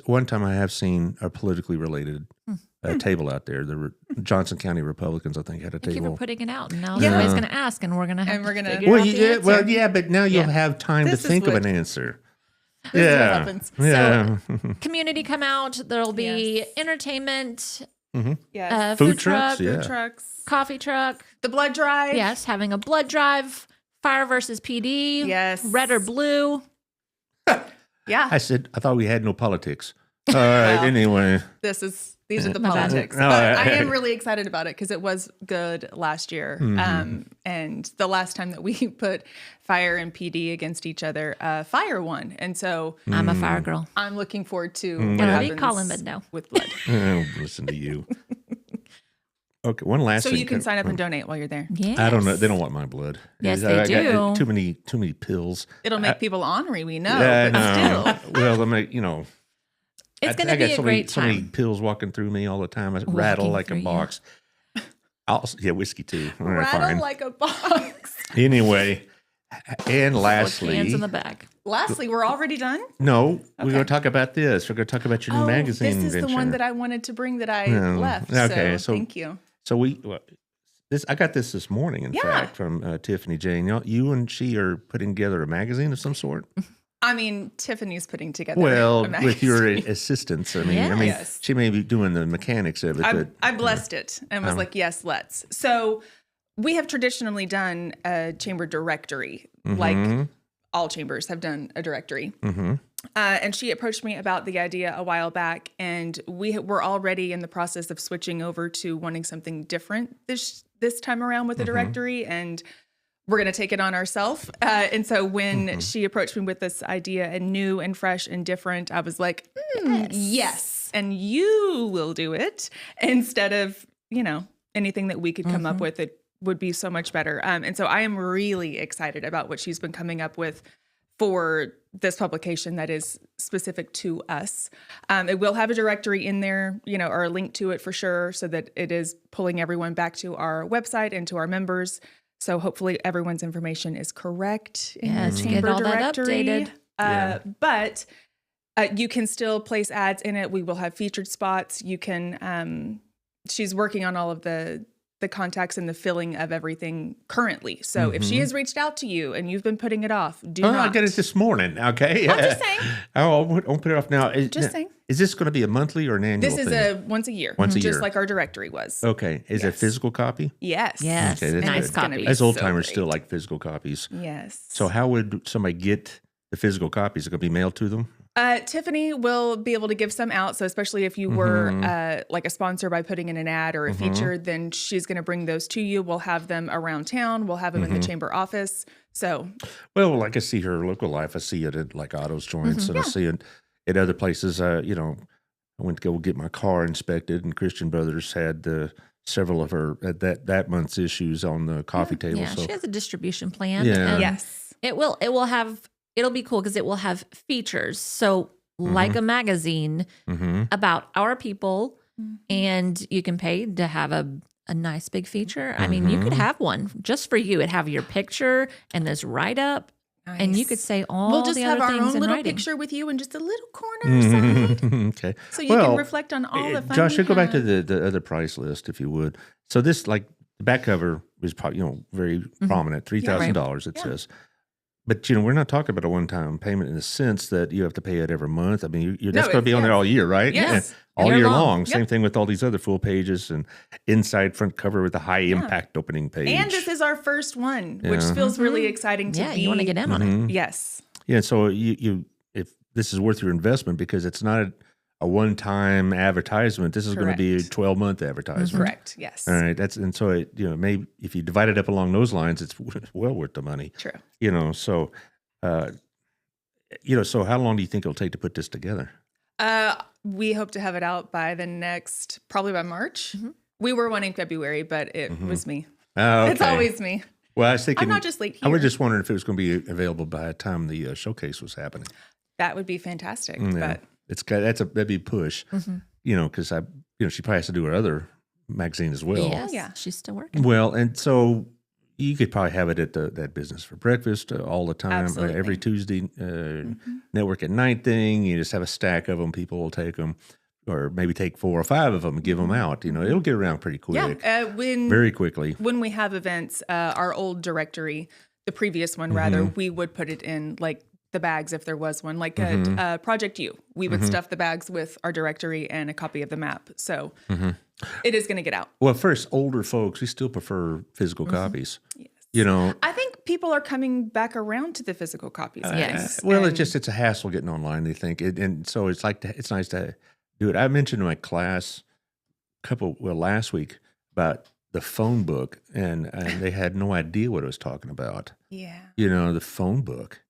seen a politically related table out there. The Johnson County Republicans, I think, had a Thank you for table. putting it out. And now Yeah. somebody's going to ask, and we're going to have And we're gonna- figure Well, out the answer. yeah, but now you'll Yeah. have time This to is think of what- an answer. This is what Yeah, happens. yeah. Community come out. There'll be Yes. entertainment, Yes. food Food trucks, truck, yeah. Trucks. coffee truck. The blood drive. Yes, having a blood drive, fire versus PD. Yes. Red or blue. Yeah. I said I thought we had no politics. All right, anyway. These are the My bad. politics. No, But I am really excited about it because it was good last year. Mm-hmm. And the last time that we put fire and PD against each other, fire won. And so I'm a fire girl. I'm looking forward to Mm-hmm. what What do you happens call him, but no. with blood. Oh, listen to you. Okay, one last So thing. you can sign up and donate while you're there. Yes. I don't know. They don't want my blood. Yes, I they got do. too many pills. It'll make people ornery, we know, Yeah, but I know. still. Well, they make It's going to I got be a so great many time. pills walking through me all the time. I rattle like a through you. box. Whiskey too. All right, Rattle fine. like a box. Anyway, and Hands lastly, in the back. Lastly, we're already done? no, we're going to talk about this. We're going to talk about your new magazine this is venture. the one that I wanted to bring that I Yeah. left. Okay, So so- thank you. So I got this morning, in fact, from Tiffany Jane. You and she are putting together a magazine of some sort. I mean, Tiffany's putting together. Well, a with your magazine. assistance, I mean, Yes. she may be doing the mechanics of it. but, I blessed it and was like, yes, let's. So we have traditionally done a chamber directory, like all chambers have done a directory. And she approached me about the idea a while back, and we were already in the process of switching over to wanting something different this time around with the directory, and we're going to take it on ourselves. And so when she approached me with this idea and new and fresh and different, I was like, yes, and you will do it instead of, anything that we could come up with. It would be so much better. And so I am really excited about what she's been coming up with for this publication that is specific to us. It will have a directory in there, or a link to it for sure, so that it is pulling everyone back to our website and to our members. So hopefully everyone's information is correct in Yes, the get chamber all that directory. updated. But you can still place ads in it. We will have featured spots. You can. She's working on all of the the contacts and the filling of everything currently. So if she has reached out to you and you've been putting it off, do not. I got it this morning. Okay. I'm just saying. I won't put it off now. Just saying. Is this going to be a monthly or an annual This is thing? a once a year. Once a just year. like our directory was. Okay. Is it a Yes. physical copy? Yes. Yes. Okay, that's Nice good. copy. As old so timers great. still like physical copies. Yes. So how would somebody get the physical copies? Is it going to be mailed to them? Tiffany will be able to give some out. So especially if you were like a sponsor by putting in an ad or a feature, then she's going to bring those to you. We'll have them around town. We'll have them in the chamber office. So, Well, like I see her local life. I see it at like Otto's Joints, and I see it at other places. You know, I went to go get my car inspected, and Christian Brothers had several of her that month's issues on the coffee table. Yeah, So she has a distribution plan. Yeah. and yes. It'll be cool because it will have features. So like a magazine about our people, and you can pay to have a nice big feature. I mean, you could have one just for you. It'd have your picture and this write up, and you could say all We'll just the have other our things own in little writing. picture with you in just a little corner side. okay. So you can reflect on all the fun Josh, we go back to have. the other price list if you would. So this, like the back cover was probably very prominent, $3,000 it says. But we're not talking about a one-time payment in the sense that you have to pay it every month. I mean, that's going to be on there all year, right? Yes. And all Year year long. long. Same thing with all these other full pages and inside front cover with the high impact opening page. And this is our first one, which Yeah. feels really exciting to Yeah, be. you want to get in on it. Yes. Yeah, so you if this is worth your investment because it's not a one-time advertisement. This is going to be a Correct. 12-month advertisement. Correct. Yes. All right, so it, maybe if you divide it up along those lines, it's well worth the money. True. So so how long do you think it'll take to put this together? We hope to have it out by probably by March. We were wanting February, but it was me. Oh, okay. It's always me. Well, I was thinking I'm not just late I was here. just wondering if it was going to be available by the time the showcase was happening. That would be fantastic. Yeah. But That'd be a push. Because she probably has to do her other magazine as well. Yes, yeah. she's still working. Well, and so you could probably have it at that business for breakfast all the time, Absolutely. every Tuesday network at night thing. You just have a stack of them. People will take them, or maybe take 4 or 5 of them and give them out. It'll get around pretty quick, very quickly. when we have events, our old directory, the previous one rather, we would put it in like the bags if there was one, like a Project U. We would stuff the bags with our directory and a copy of the map. So it is going to get out. Well, first, older folks, we still prefer physical copies. Yes. I think people are coming back around to the physical copies. Yes. Well, And- it's a hassle getting online, they think. And so it's nice to do it. I mentioned in my class last week about the phone book, and they had no idea what I was talking about. Yeah. The phone book.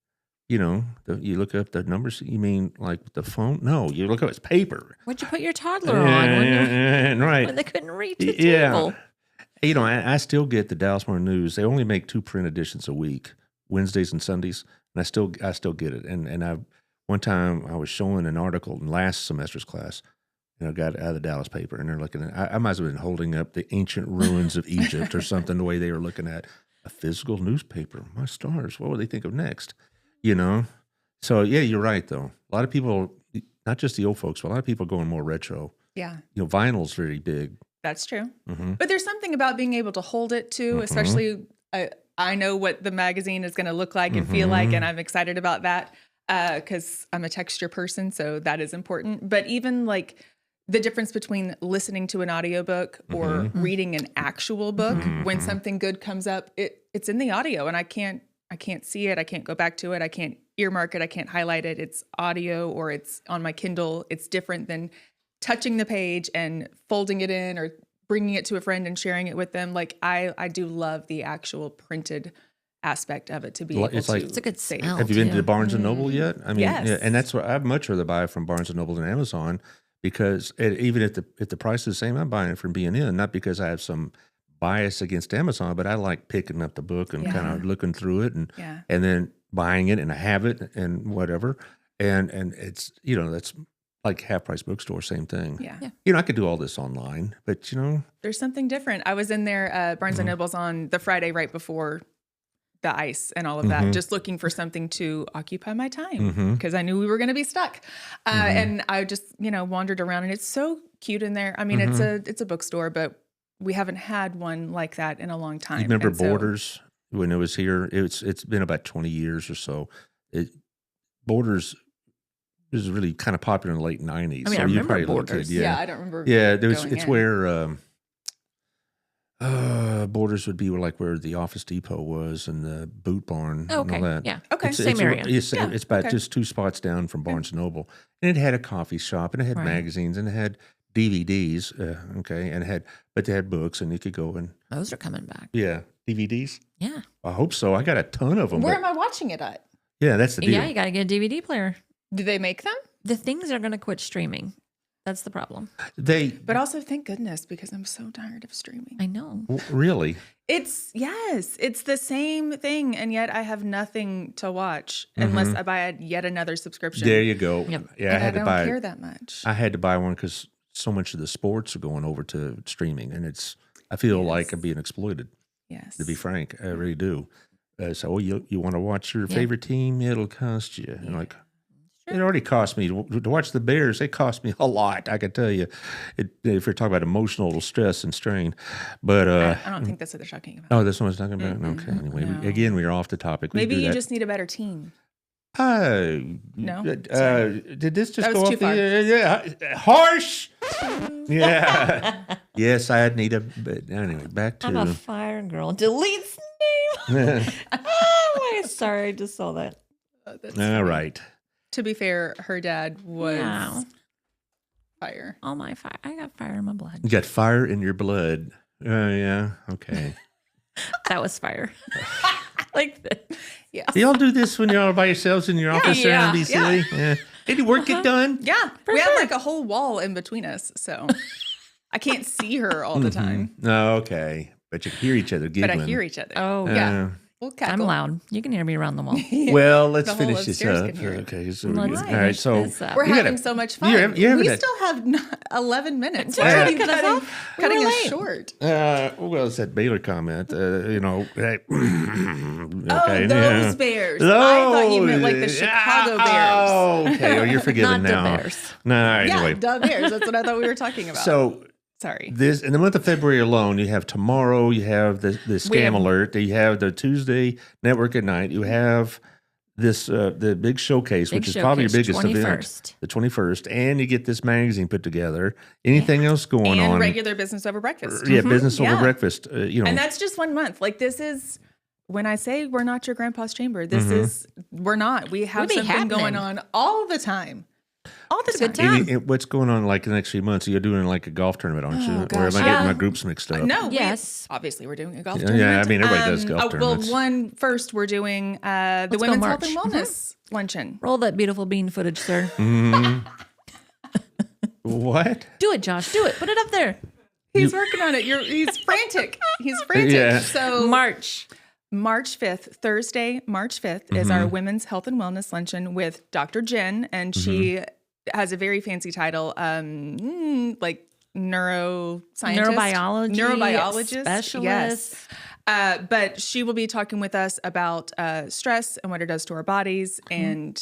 You look up the numbers. You mean like the phone? No, you look up it's paper. What'd you put your toddler on Right. when they couldn't reach the Yeah. table? I still get the Dallas Morning News. They only make 2 print editions a week, Wednesdays and Sundays, and I still get it. And one time I was showing an article in last semester's class, got out of the Dallas paper, and they're looking at. I might as well have been holding up the ancient ruins of Egypt or something. The way they were looking at a physical newspaper. My stars, what would they think of next? So yeah, you're right though. A lot of people, not just the old folks, but a lot of people are going more retro. Yeah. Vinyl's very big. That's true. But there's something about being able to hold it too, especially I know what the magazine is going to look like and feel like, and I'm excited about that because I'm a texture person, so that is important. But even like the difference between listening to an audiobook or reading an actual book, when something good comes up, it's in the audio and I can't see it. I can't go back to it. I can't earmark it. I can't highlight it. It's audio or it's on my Kindle. It's different than touching the page and folding it in or bringing it to a friend and sharing it with them. Like I do love the actual printed aspect of it to be able It's like- to. It's a good say. smell. Have you been too. to Barnes and Noble yet? I mean, Yes. yeah, and that's what I'd much rather buy from Barnes and Noble than Amazon because even if the price is the same, I'm buying it from B&N, not because I have some bias against Amazon, but I like picking up the book and kind of looking through it and Yeah. and then buying it and I have it and whatever. And it's that's like Half Price Bookstore, same thing. Yeah. I could do all this online, but There's something different. I was in there, Barnes and Noble's on the Friday right before the ice and all of that, just looking for something to occupy my time because I knew we were going to be stuck. And I just, wandered around and it's so cute in there. I mean, it's a bookstore, but we haven't had one like that in a long time. You remember And so- Borders when it was here? It's been about 20 years or so. Borders was really kind of popular in the late 90s. I mean, so I you remember probably little Borders. kid, Yeah, I don't remember. Yeah, going it's in. where Borders would be where the Office Depot was and the Boot Barn Oh, and okay. all that. Yeah. Okay. Same area. It's Yeah, about okay. just 2 spots down from Barnes & Noble. And it had a coffee shop, and it had Right. magazines, and it had DVDs, but they had books, and you could go and, Those are coming back. DVDs? Yeah. I hope so. I got a ton of them. Where am I watching it at? Yeah, that's the deal. Yeah, you got to get a DVD player. Do they make them? The things are going to quit streaming. That's the problem. But also, thank goodness, because I'm so tired of streaming. I know. Really? It's the same thing, and yet I have nothing to watch unless I buy yet another subscription. There you go. Yep. Yeah, And I had to don't buy. care that much. I had to buy one because so much of the sports are going over to streaming, and I feel like I'm being exploited. Yes. To be frank, I really do. So, you want to watch your favorite team? It'll cost you. And like, it already cost me to watch the Bears. It cost me a lot. I can tell you, if you're talking about emotional stress and strain. But I don't think that's what they're talking about. oh, that's what I was talking about. Okay. Anyway, No. again, we are off the topic. We Maybe do you that. just need a better team. No. Did this just That go was off too far. harsh? Yeah. Yes, I need a. But anyway, back I'm a to. fire girl. Deletes name. Oh, my, sorry. I just saw that. All right. To be fair, her dad was Yeah. fire. All my fire. I got fire in my blood. You got fire in your blood. Yeah. Okay. That was fire. Like this. Yeah. Do y'all do this when y'all by yourselves in your office there in yeah, BC? Yeah. Any work get done? Yeah. For we have sure. like a whole wall in between us, so I can't see her all the time, No, okay. But you can hear each other but giggling. I hear each other. Oh, yeah. We'll I'm cackle. loud. You can hear me around the wall. Well, let's The whole finish this upstairs up. can hear it. Okay. So, Let's all right. finish So, this up. We're You having gotta- so much fun. you're having We a- still have 11 minutes. We're Why are trying you to cut us cutting, off. We cutting were us late. short? well, it's that Baylor comment. Okay, Oh, those Bears. I thought you meant like the Chicago Bears. Oh, okay. Oh, you're forgiven Not the now. Bears. No, Yeah, anyway. the Bears. That's what I thought we were talking about. So sorry. this in the month of February alone, you have tomorrow. You have the scam alert. You have the Tuesday network at night. You have this the big showcase, Big which is probably your showcase, biggest 21st. event, the 21st, and you get this magazine put together. Anything else going And on? regular business over breakfast. Yeah, business over Yeah. breakfast. And that's just 1 month. Like this is when I say we're not your grandpa's chamber. This is we're not. We have be something going happening. on all the time. All the It's a good time. time. What's going on like the next few months? You're doing like a golf tournament, aren't you? Oh, Or am gosh, I getting yeah. my groups mixed up? No, Yes. obviously we're doing a golf Yeah, tournament. I mean, everybody does golf tournaments. Well, first we're doing the Let's go Women's Health and March. Wellness Luncheon. Roll that beautiful bean footage, sir. What? Do it, Josh. Do it. Put it up there. He's working on it. He's frantic. He's frantic. Yeah. So March. March 5th, Thursday, March 5th is our Women's Health and Wellness Luncheon with Dr. Jen, and she has a very fancy title, like neuroscientist, neurobiologist, specialist. Yes. But she will be talking with us about stress and what it does to our bodies, and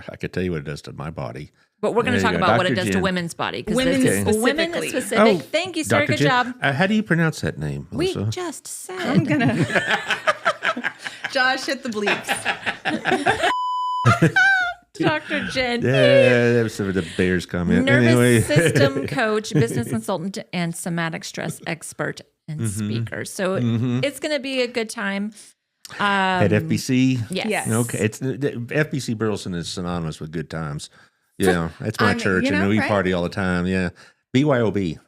I could tell you what it does to my body. But we're going There to you talk go. about what Dr. it does to Jen. women's body. 'Cause Women this is women specifically. specific. Thank you, sir. Dr. Good Jen. job. How do you pronounce that name, We Melissa? just said. I'm gonna. Josh, hit the bleeps. Dr. Jen. Yeah, that was some of the Bears comment. Nervous Anyway. system coach, business consultant, and somatic stress expert and speaker. So it's going to be a good time. At FBC. Yes. Yes. Okay, it's the FBC Burleson is synonymous with good times. Yeah, that's my I mean, church, you know, and we right? party all the time. Yeah, BYOB,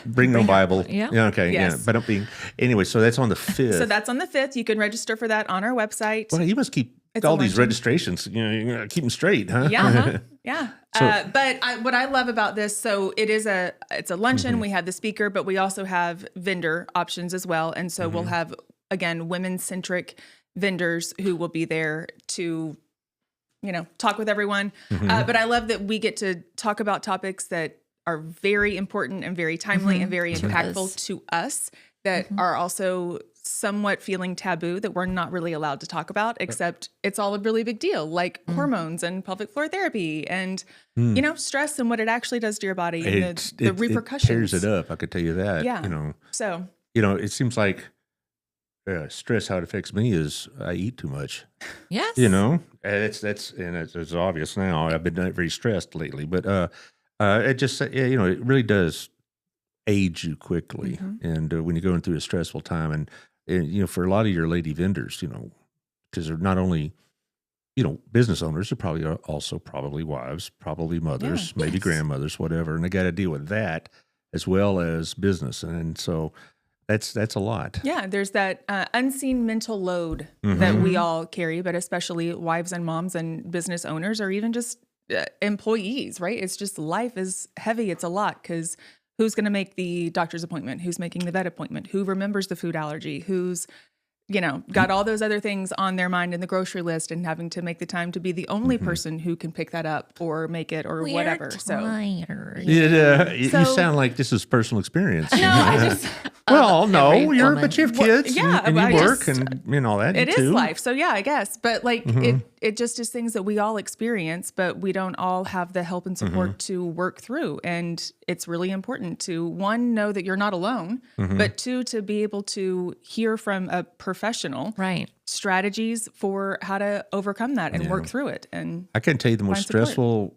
bring no Bible. Yeah. Okay. Yes. Yeah, but don't be. Anyway, so that's on the 5th. So that's on the 5th. You can register for that on our website. Well, you must keep It's all a these luncheon. registrations. You know, keep them straight, huh? Yeah, yeah. So- But what I love about this, so it's a luncheon. We have the speaker, but we also have vendor options as well, and so we'll have again women centric vendors who will be there to, talk with everyone. But I love that we get to talk about topics that are very important and very timely and very To impactful us. to us that are also somewhat feeling taboo that we're not really allowed to talk about, except it's all a really big deal, like hormones and pelvic floor therapy and, stress and what it actually does to your body and the repercussions. It tears it up, I could tell you that. Yeah. So, it seems like stress, how it affects me is I eat too much. Yes. And it's obvious now. I've been very stressed lately, but it just, it really does age you quickly. And when you're going through a stressful time and for a lot of your lady vendors, because they're not only, business owners, they're probably also probably wives, probably mothers, maybe grandmothers, whatever. And they got to deal with that as well as business. And so that's a lot. Yeah, there's that unseen mental load that we all carry, but especially wives and moms and business owners or even just employees, right? It's just life is heavy. It's a lot because who's going to make the doctor's appointment? Who's making the vet appointment? Who remembers the food allergy? Who's, got all those other things on their mind in the grocery list and having to make the time to be the only person who can pick that up or make it or whatever. Tired. You sound like this is personal experience. No, I just... Well, no, every but woman. you have kids and you work and all that. It too. is life. So yeah, I guess. But it just is things that we all experience, but we don't all have the help and support to work through. And it's really important to, one, know that you're not alone, but two, to be able to hear from a professional strategies for how to overcome that and work through it. And I can tell you the most support. stressful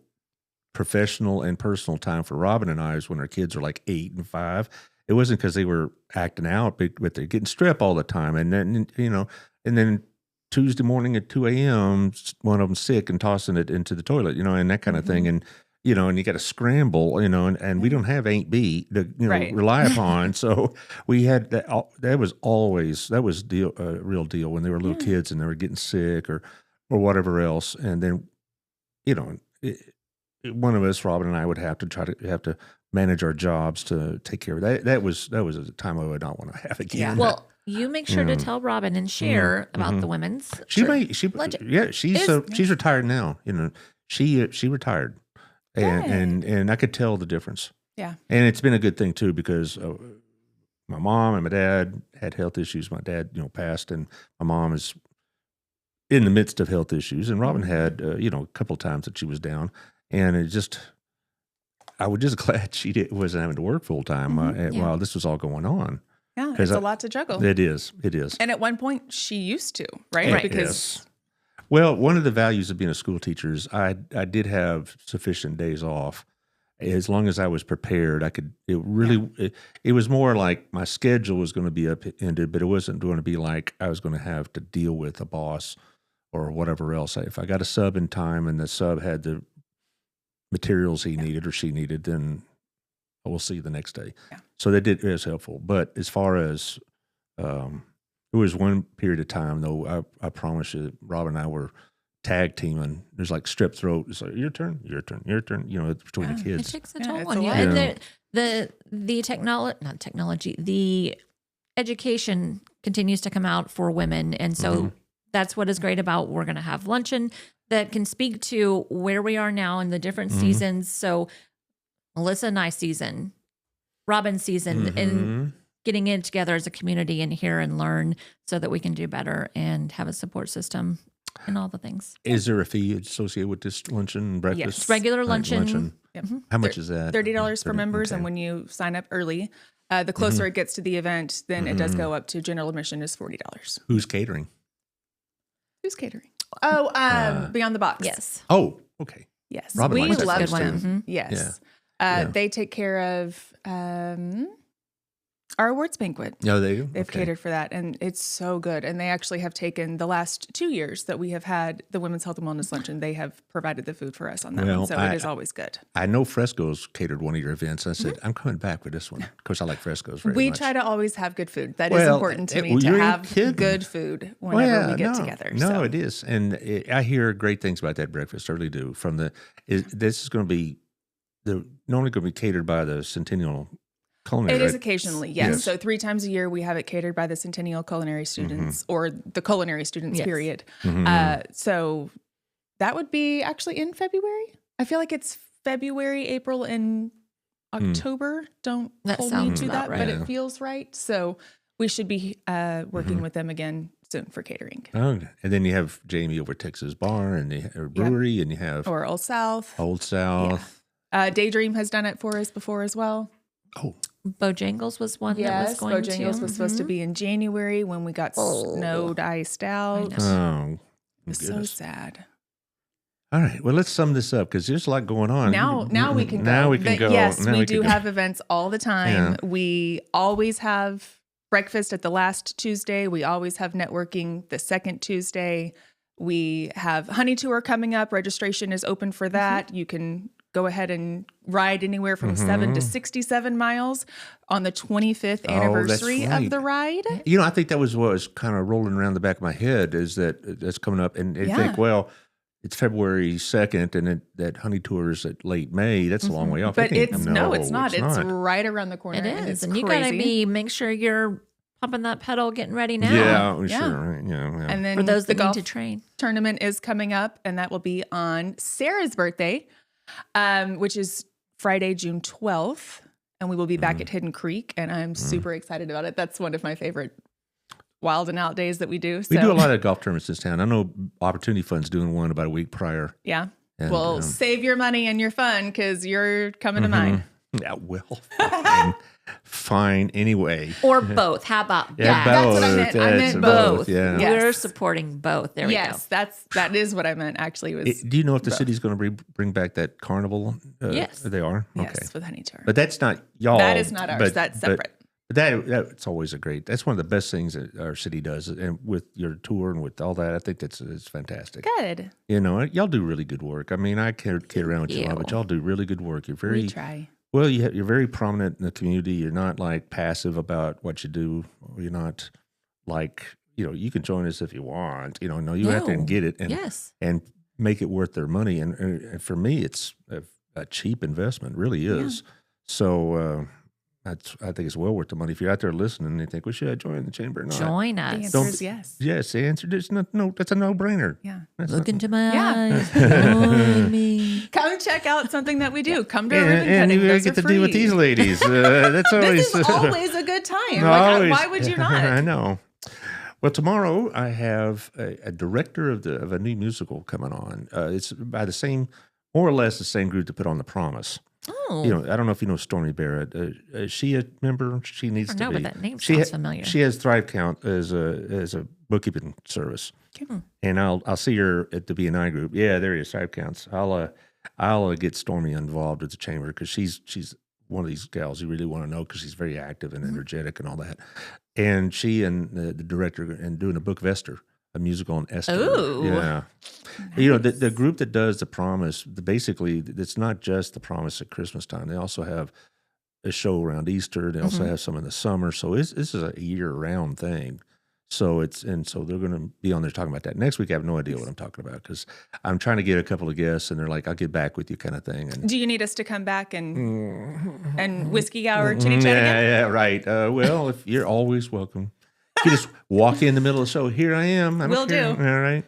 professional and personal time for Robin and I is when our kids are like 8 and 5. It wasn't because they were acting out, but they're getting strep all the time. And then, and then Tuesday morning at 2 a.m., one of them sick and tossing it into the toilet, and that kind of thing. And, and you got to scramble, and we don't have Aunt B to, rely upon. So we had that. That was a real deal when they were little kids and they were getting sick or whatever else. And then, one of us, Robin and I, would have to manage our jobs to take care of that. That was a time I would not want to have again. Yeah. Well, you make sure to tell Robin and share about the women's. She's retired now. She retired, and I could tell the difference. Yeah, and it's been a good thing too because my mom and my dad had health issues. My dad, passed, and my mom is in the midst of health issues. And Robin had, a couple of times that she was down, and I was just glad she wasn't having to work full time while this was all going on. Yeah, it's a lot to juggle. It is. And at one point, she used to, right? Because, well, one of the values of being a school teacher is I did have sufficient days off. As long as I was prepared, I could. It was more like my schedule was going to be upended, but it wasn't going to be like I was going to have to deal with a boss or whatever else. If I got a sub in time and the sub had the materials he needed or she needed, then we'll see the next day. Yeah. So it was helpful. But as far as, there was one period of time though, I promise you, Rob and I were tag teaming. There's like strep throat. It's like, your turn, between the kids. It takes a toll on you. And the education continues to come out for women. And so that's what is great about, we're going to have luncheon that can speak to where we are now in the different seasons. So Melissa and I season, Robin's season, and getting it together as a community and hear and learn so that we can do better and have a support system and all the things. Is there a fee associated with this luncheon and breakfast? Yes, regular luncheon. Yep. How much is that? $30 for members, and when you sign up early, the closer it gets to the event, then it does go up to general admission is $40. Who's catering? Who's catering? Oh, Beyond the Box. Yes. Oh, okay. Yes. Robin we likes that love stuff, too. them. Yes. They take care of our awards banquet. Oh, they do? They've catered for that, and it's so good. And they actually have taken the last 2 years that we have had the Women's Health and Wellness Luncheon. They have provided the food for us on that one, so it is always good. I know Fresco's catered one of your events. I said, I'm coming back for this one. Of course, I like Fresco's very much. We try to always have good food. That is important to me, to have good food whenever we get together. No, it is. And I hear great things about that breakfast. I really do. This is going to be normally going to be catered by the Centennial Culinary. It is occasionally, yes. So 3 times a year we have it catered by the Centennial Culinary students or the culinary students, period. So that would be actually in February. I feel like it's February, April, and October. Don't hold me to that, but it feels right. So We should be working with them again soon for catering. Oh, and then you have Jamie over at Texas Bar and the brewery, and you have Or Old South. Old South. Daydream has done it for us before as well. Oh, Bojangles was one that was going to. Bojangles was supposed to be in January when we got snowed, iced out. oh, It's so goodness. sad. All right. Well, let's sum this up because there's a lot going on. Now we can go. Now we can go. Yes, Now we can do go. have events all the time. Yeah. We always have breakfast at the last Tuesday. We always have networking the second Tuesday. We have Honey Tour coming up. Registration is open for that. You can go ahead and ride anywhere from 7 to 67 miles on the 25th anniversary right. of the ride. You know, I think that was what was kind of rolling around the back of my head is that that's coming up. And I think, well, it's February 2nd and that Honey Tour is at late May. That's a long way off. But it's not. It's right around the corner. It is. It's And you crazy. got to make sure you're pumping that pedal, getting ready now. Yeah, Yeah. sure. Right. Yeah. And then For those the that need golf to train. tournament is coming up, and that will be on Sarah's birthday, which is Friday, June 12th. And we will be back at Hidden Creek, and I'm super excited about it. That's one of my favorite wild and out days that we do. We do a lot of golf tournaments in this town. I know Opportunity Fund's doing one about a week prior. Yeah. And, well, save your money and your fun because you're coming to mine. Yeah, well, fine anyway. Or both. How about Yeah, that? That's what I both. meant. I That's meant both. Yeah. Yes. We're supporting both. There we go. Yes, that is what I meant. Actually, was Do you know if the city's going to bring back that carnival? Yes. They are? yes Okay. with Honey Tour. But that's not y'all. That is not ours. but- That's but- separate. But that's always that's one of the best things that our city does. And with your tour and with all that, I think it's fantastic. Good. You know, y'all do really good work. I mean, I kid around with you, you. but y'all do really good work. You're very We try. well. You're very prominent in the community. You're not like passive about what you do. You're not like you can join us if you want. No, you have to No. get it and Yes. and make it worth their money. And for me, it's a cheap investment. It really is. So I think it's well worth the money. If you're out there listening and you think, well, should I join the chamber or not? Join The us. answer Don't- is yes. Yes, the answer is no. That's a no-brainer. Yeah. That's Look not- into my Yeah. eyes. Join me. Come check out something that we do. Come to a and, ribbon and cutting. you Those get are to deal with free. these ladies. That's always This is always a good time. Like, always. why would you not? I know. Well, tomorrow I have a director of a new musical coming on. It's by more or less the same group that put on The Promise. Oh. I don't know if you know Stormy Barrett. Is she a member? She needs I to don't know, be. but that name She sounds ha- familiar. She has Thrive Count as a bookkeeping service, and I'll see her at the BNI group. Yeah, there is Thrive Counts. I'll get Stormy involved with the chamber because she's one of these gals you really want to know because she's very active and energetic and all that. And she and the director and doing a book of Esther, a musical on Esther. Ooh. Yeah. The group that does The Promise, basically, it's not just The Promise at Christmas time. They also have a show around Easter. They also have some in the summer. So this is a year-round thing. So they're going to be on there talking about that. Next week, I have no idea what I'm talking about because I'm trying to get a couple of guests, and they're like, "I'll get back with you," kind of thing. And Do you need us to come back and whiskey hour chitty chat again? yeah, right. Well, if you're always welcome. You just walk in the middle of the show. Here I am. I don't Will care. do. All right.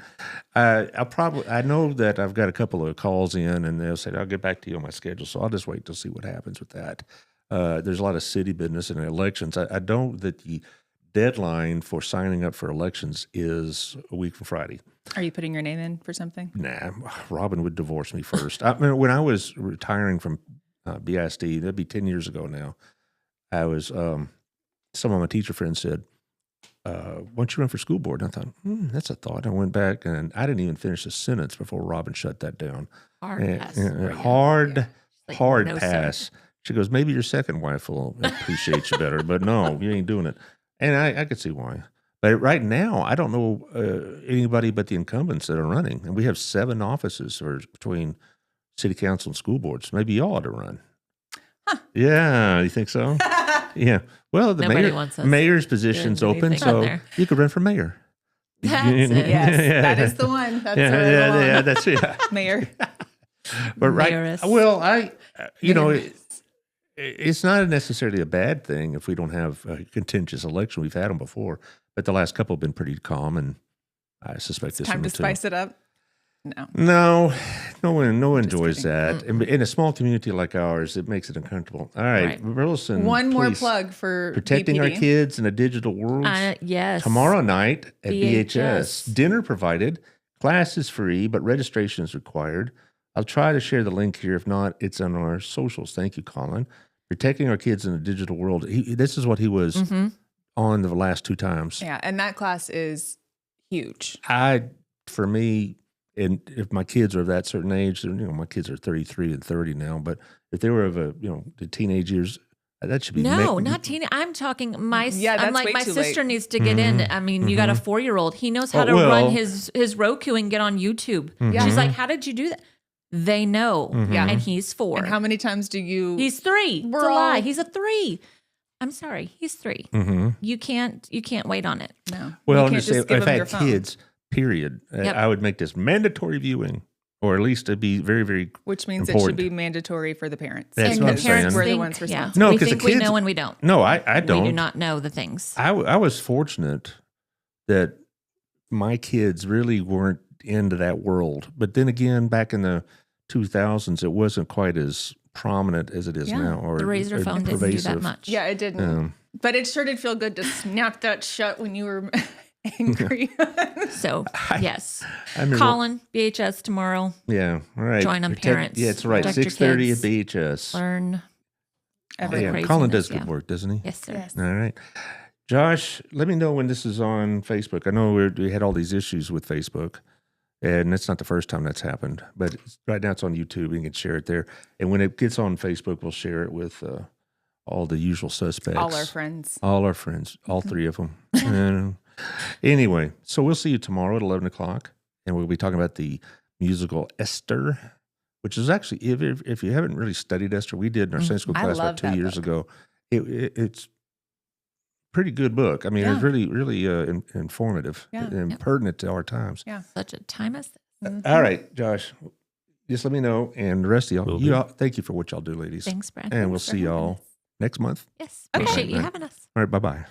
I know that I've got a couple of calls in, and they'll say I'll get back to you on my schedule. So I'll just wait to see what happens with that. There's a lot of city business and elections. I know that the deadline for signing up for elections is a week from Friday. Are you putting your name in for something? Nah, Robin would divorce me first. I mean, when I was retiring from BISD, that'd be 10 years ago now. I was. Some of my teacher friends said, "Why don't you run for school board?" And I thought, that's a thought. I went back and I didn't even finish a sentence before Robin shut that down. Hard pass. Hard no, pass. sir. She goes, maybe your second wife will appreciate you better, but no, you ain't doing it. And I could see why. But right now, I don't know anybody but the incumbents that are running. And we have 7 offices between city council and school boards. Maybe y'all ought to run. Huh. Yeah, you think so? Yeah. Well, the Nobody wants us mayor's position's doing open, anything on so there. you could run for mayor. That's it. Yes, that is the one. That's That's yeah. Mayor. But Mayoress. well, it's not necessarily a bad thing if we don't have a contentious election. We've had them before, but the last couple have been pretty calm, and I suspect this Time one to too. spice it up. No one enjoys kidding. that. In a small community like ours, it makes it uncomfortable. All right, Right. Burleson, One more please. plug for Protecting our BPD. kids in a digital world. Yes. Tomorrow night at BHS. BHS. Dinner provided. Class is free, but registration is required. I'll try to share the link here. If not, it's on our socials. Thank you, Colin. Protecting our kids in a digital world. This is what he was on the last 2 times. Yeah, and that class is huge. For me, and if my kids are of that certain age, my kids are 33 and 30 now, but if they were of the teenage years, that should be not teen. I'm talking I'm that's like way my too sister late. needs to get in. I mean, you got a 4-year-old. He knows how to run his Roku and get on YouTube. She's like, "How did you do that?" They know. Yeah. And he's 4. And how many times do you? He's 3. It's a We're lie. all- He's a 3. I'm sorry. He's 3. You can't wait on it. No. Well, you I'm can't just saying, just give if them I your had phone, kids, period, Yep. I would make this mandatory viewing, or at least it'd be very, very which means important. it should be mandatory for the parents. That's And what the I'm parents saying. We're the think, ones yeah, responsible. No, we 'cause the think we kids- know and we don't. No, I don't. We do not know the things. I was fortunate that my kids really weren't into that world. But then again, back in the 2000s, it wasn't quite as prominent as it is Yeah. now. Or The razor phone didn't do that pervasive. much. Yeah, it didn't. But it sure did feel good to snap that shut when you were angry. So, yes. I remember- Colin, BHS tomorrow. Yeah, all right. Join 'em, parents. Yeah, it's right. Protect your 6:30 at kids. BHS. Learn. all the Yeah, craziness, Colin does yeah. good work, doesn't he? Yes, sir. Yes. All right. Josh, let me know when this is on Facebook. I know we had all these issues with Facebook, and that's not the first time that's happened. But right now it's on YouTube, and you can share it there. And when it gets on Facebook, we'll share it with all the usual suspects. All our friends. All our friends, all 3 of them. And anyway, so we'll see you tomorrow at 11 o'clock, and we'll be talking about the musical Esther, which is actually, if you haven't really studied Esther, we did in our Sunday school I class love about 2 that years book. ago. It's pretty good book. I mean, Yeah. it's really, really informative Yeah. and Yep. pertinent to our times. Yeah. Such a time as this. All right, Josh, just let me know. And the rest of y'all, Will you do. all, thank you for what y'all do, ladies. Thanks, Brad. And we'll Thanks for see having y'all us. next month. Yes. Okay. Appreciate you Right. having us. All right, bye-bye.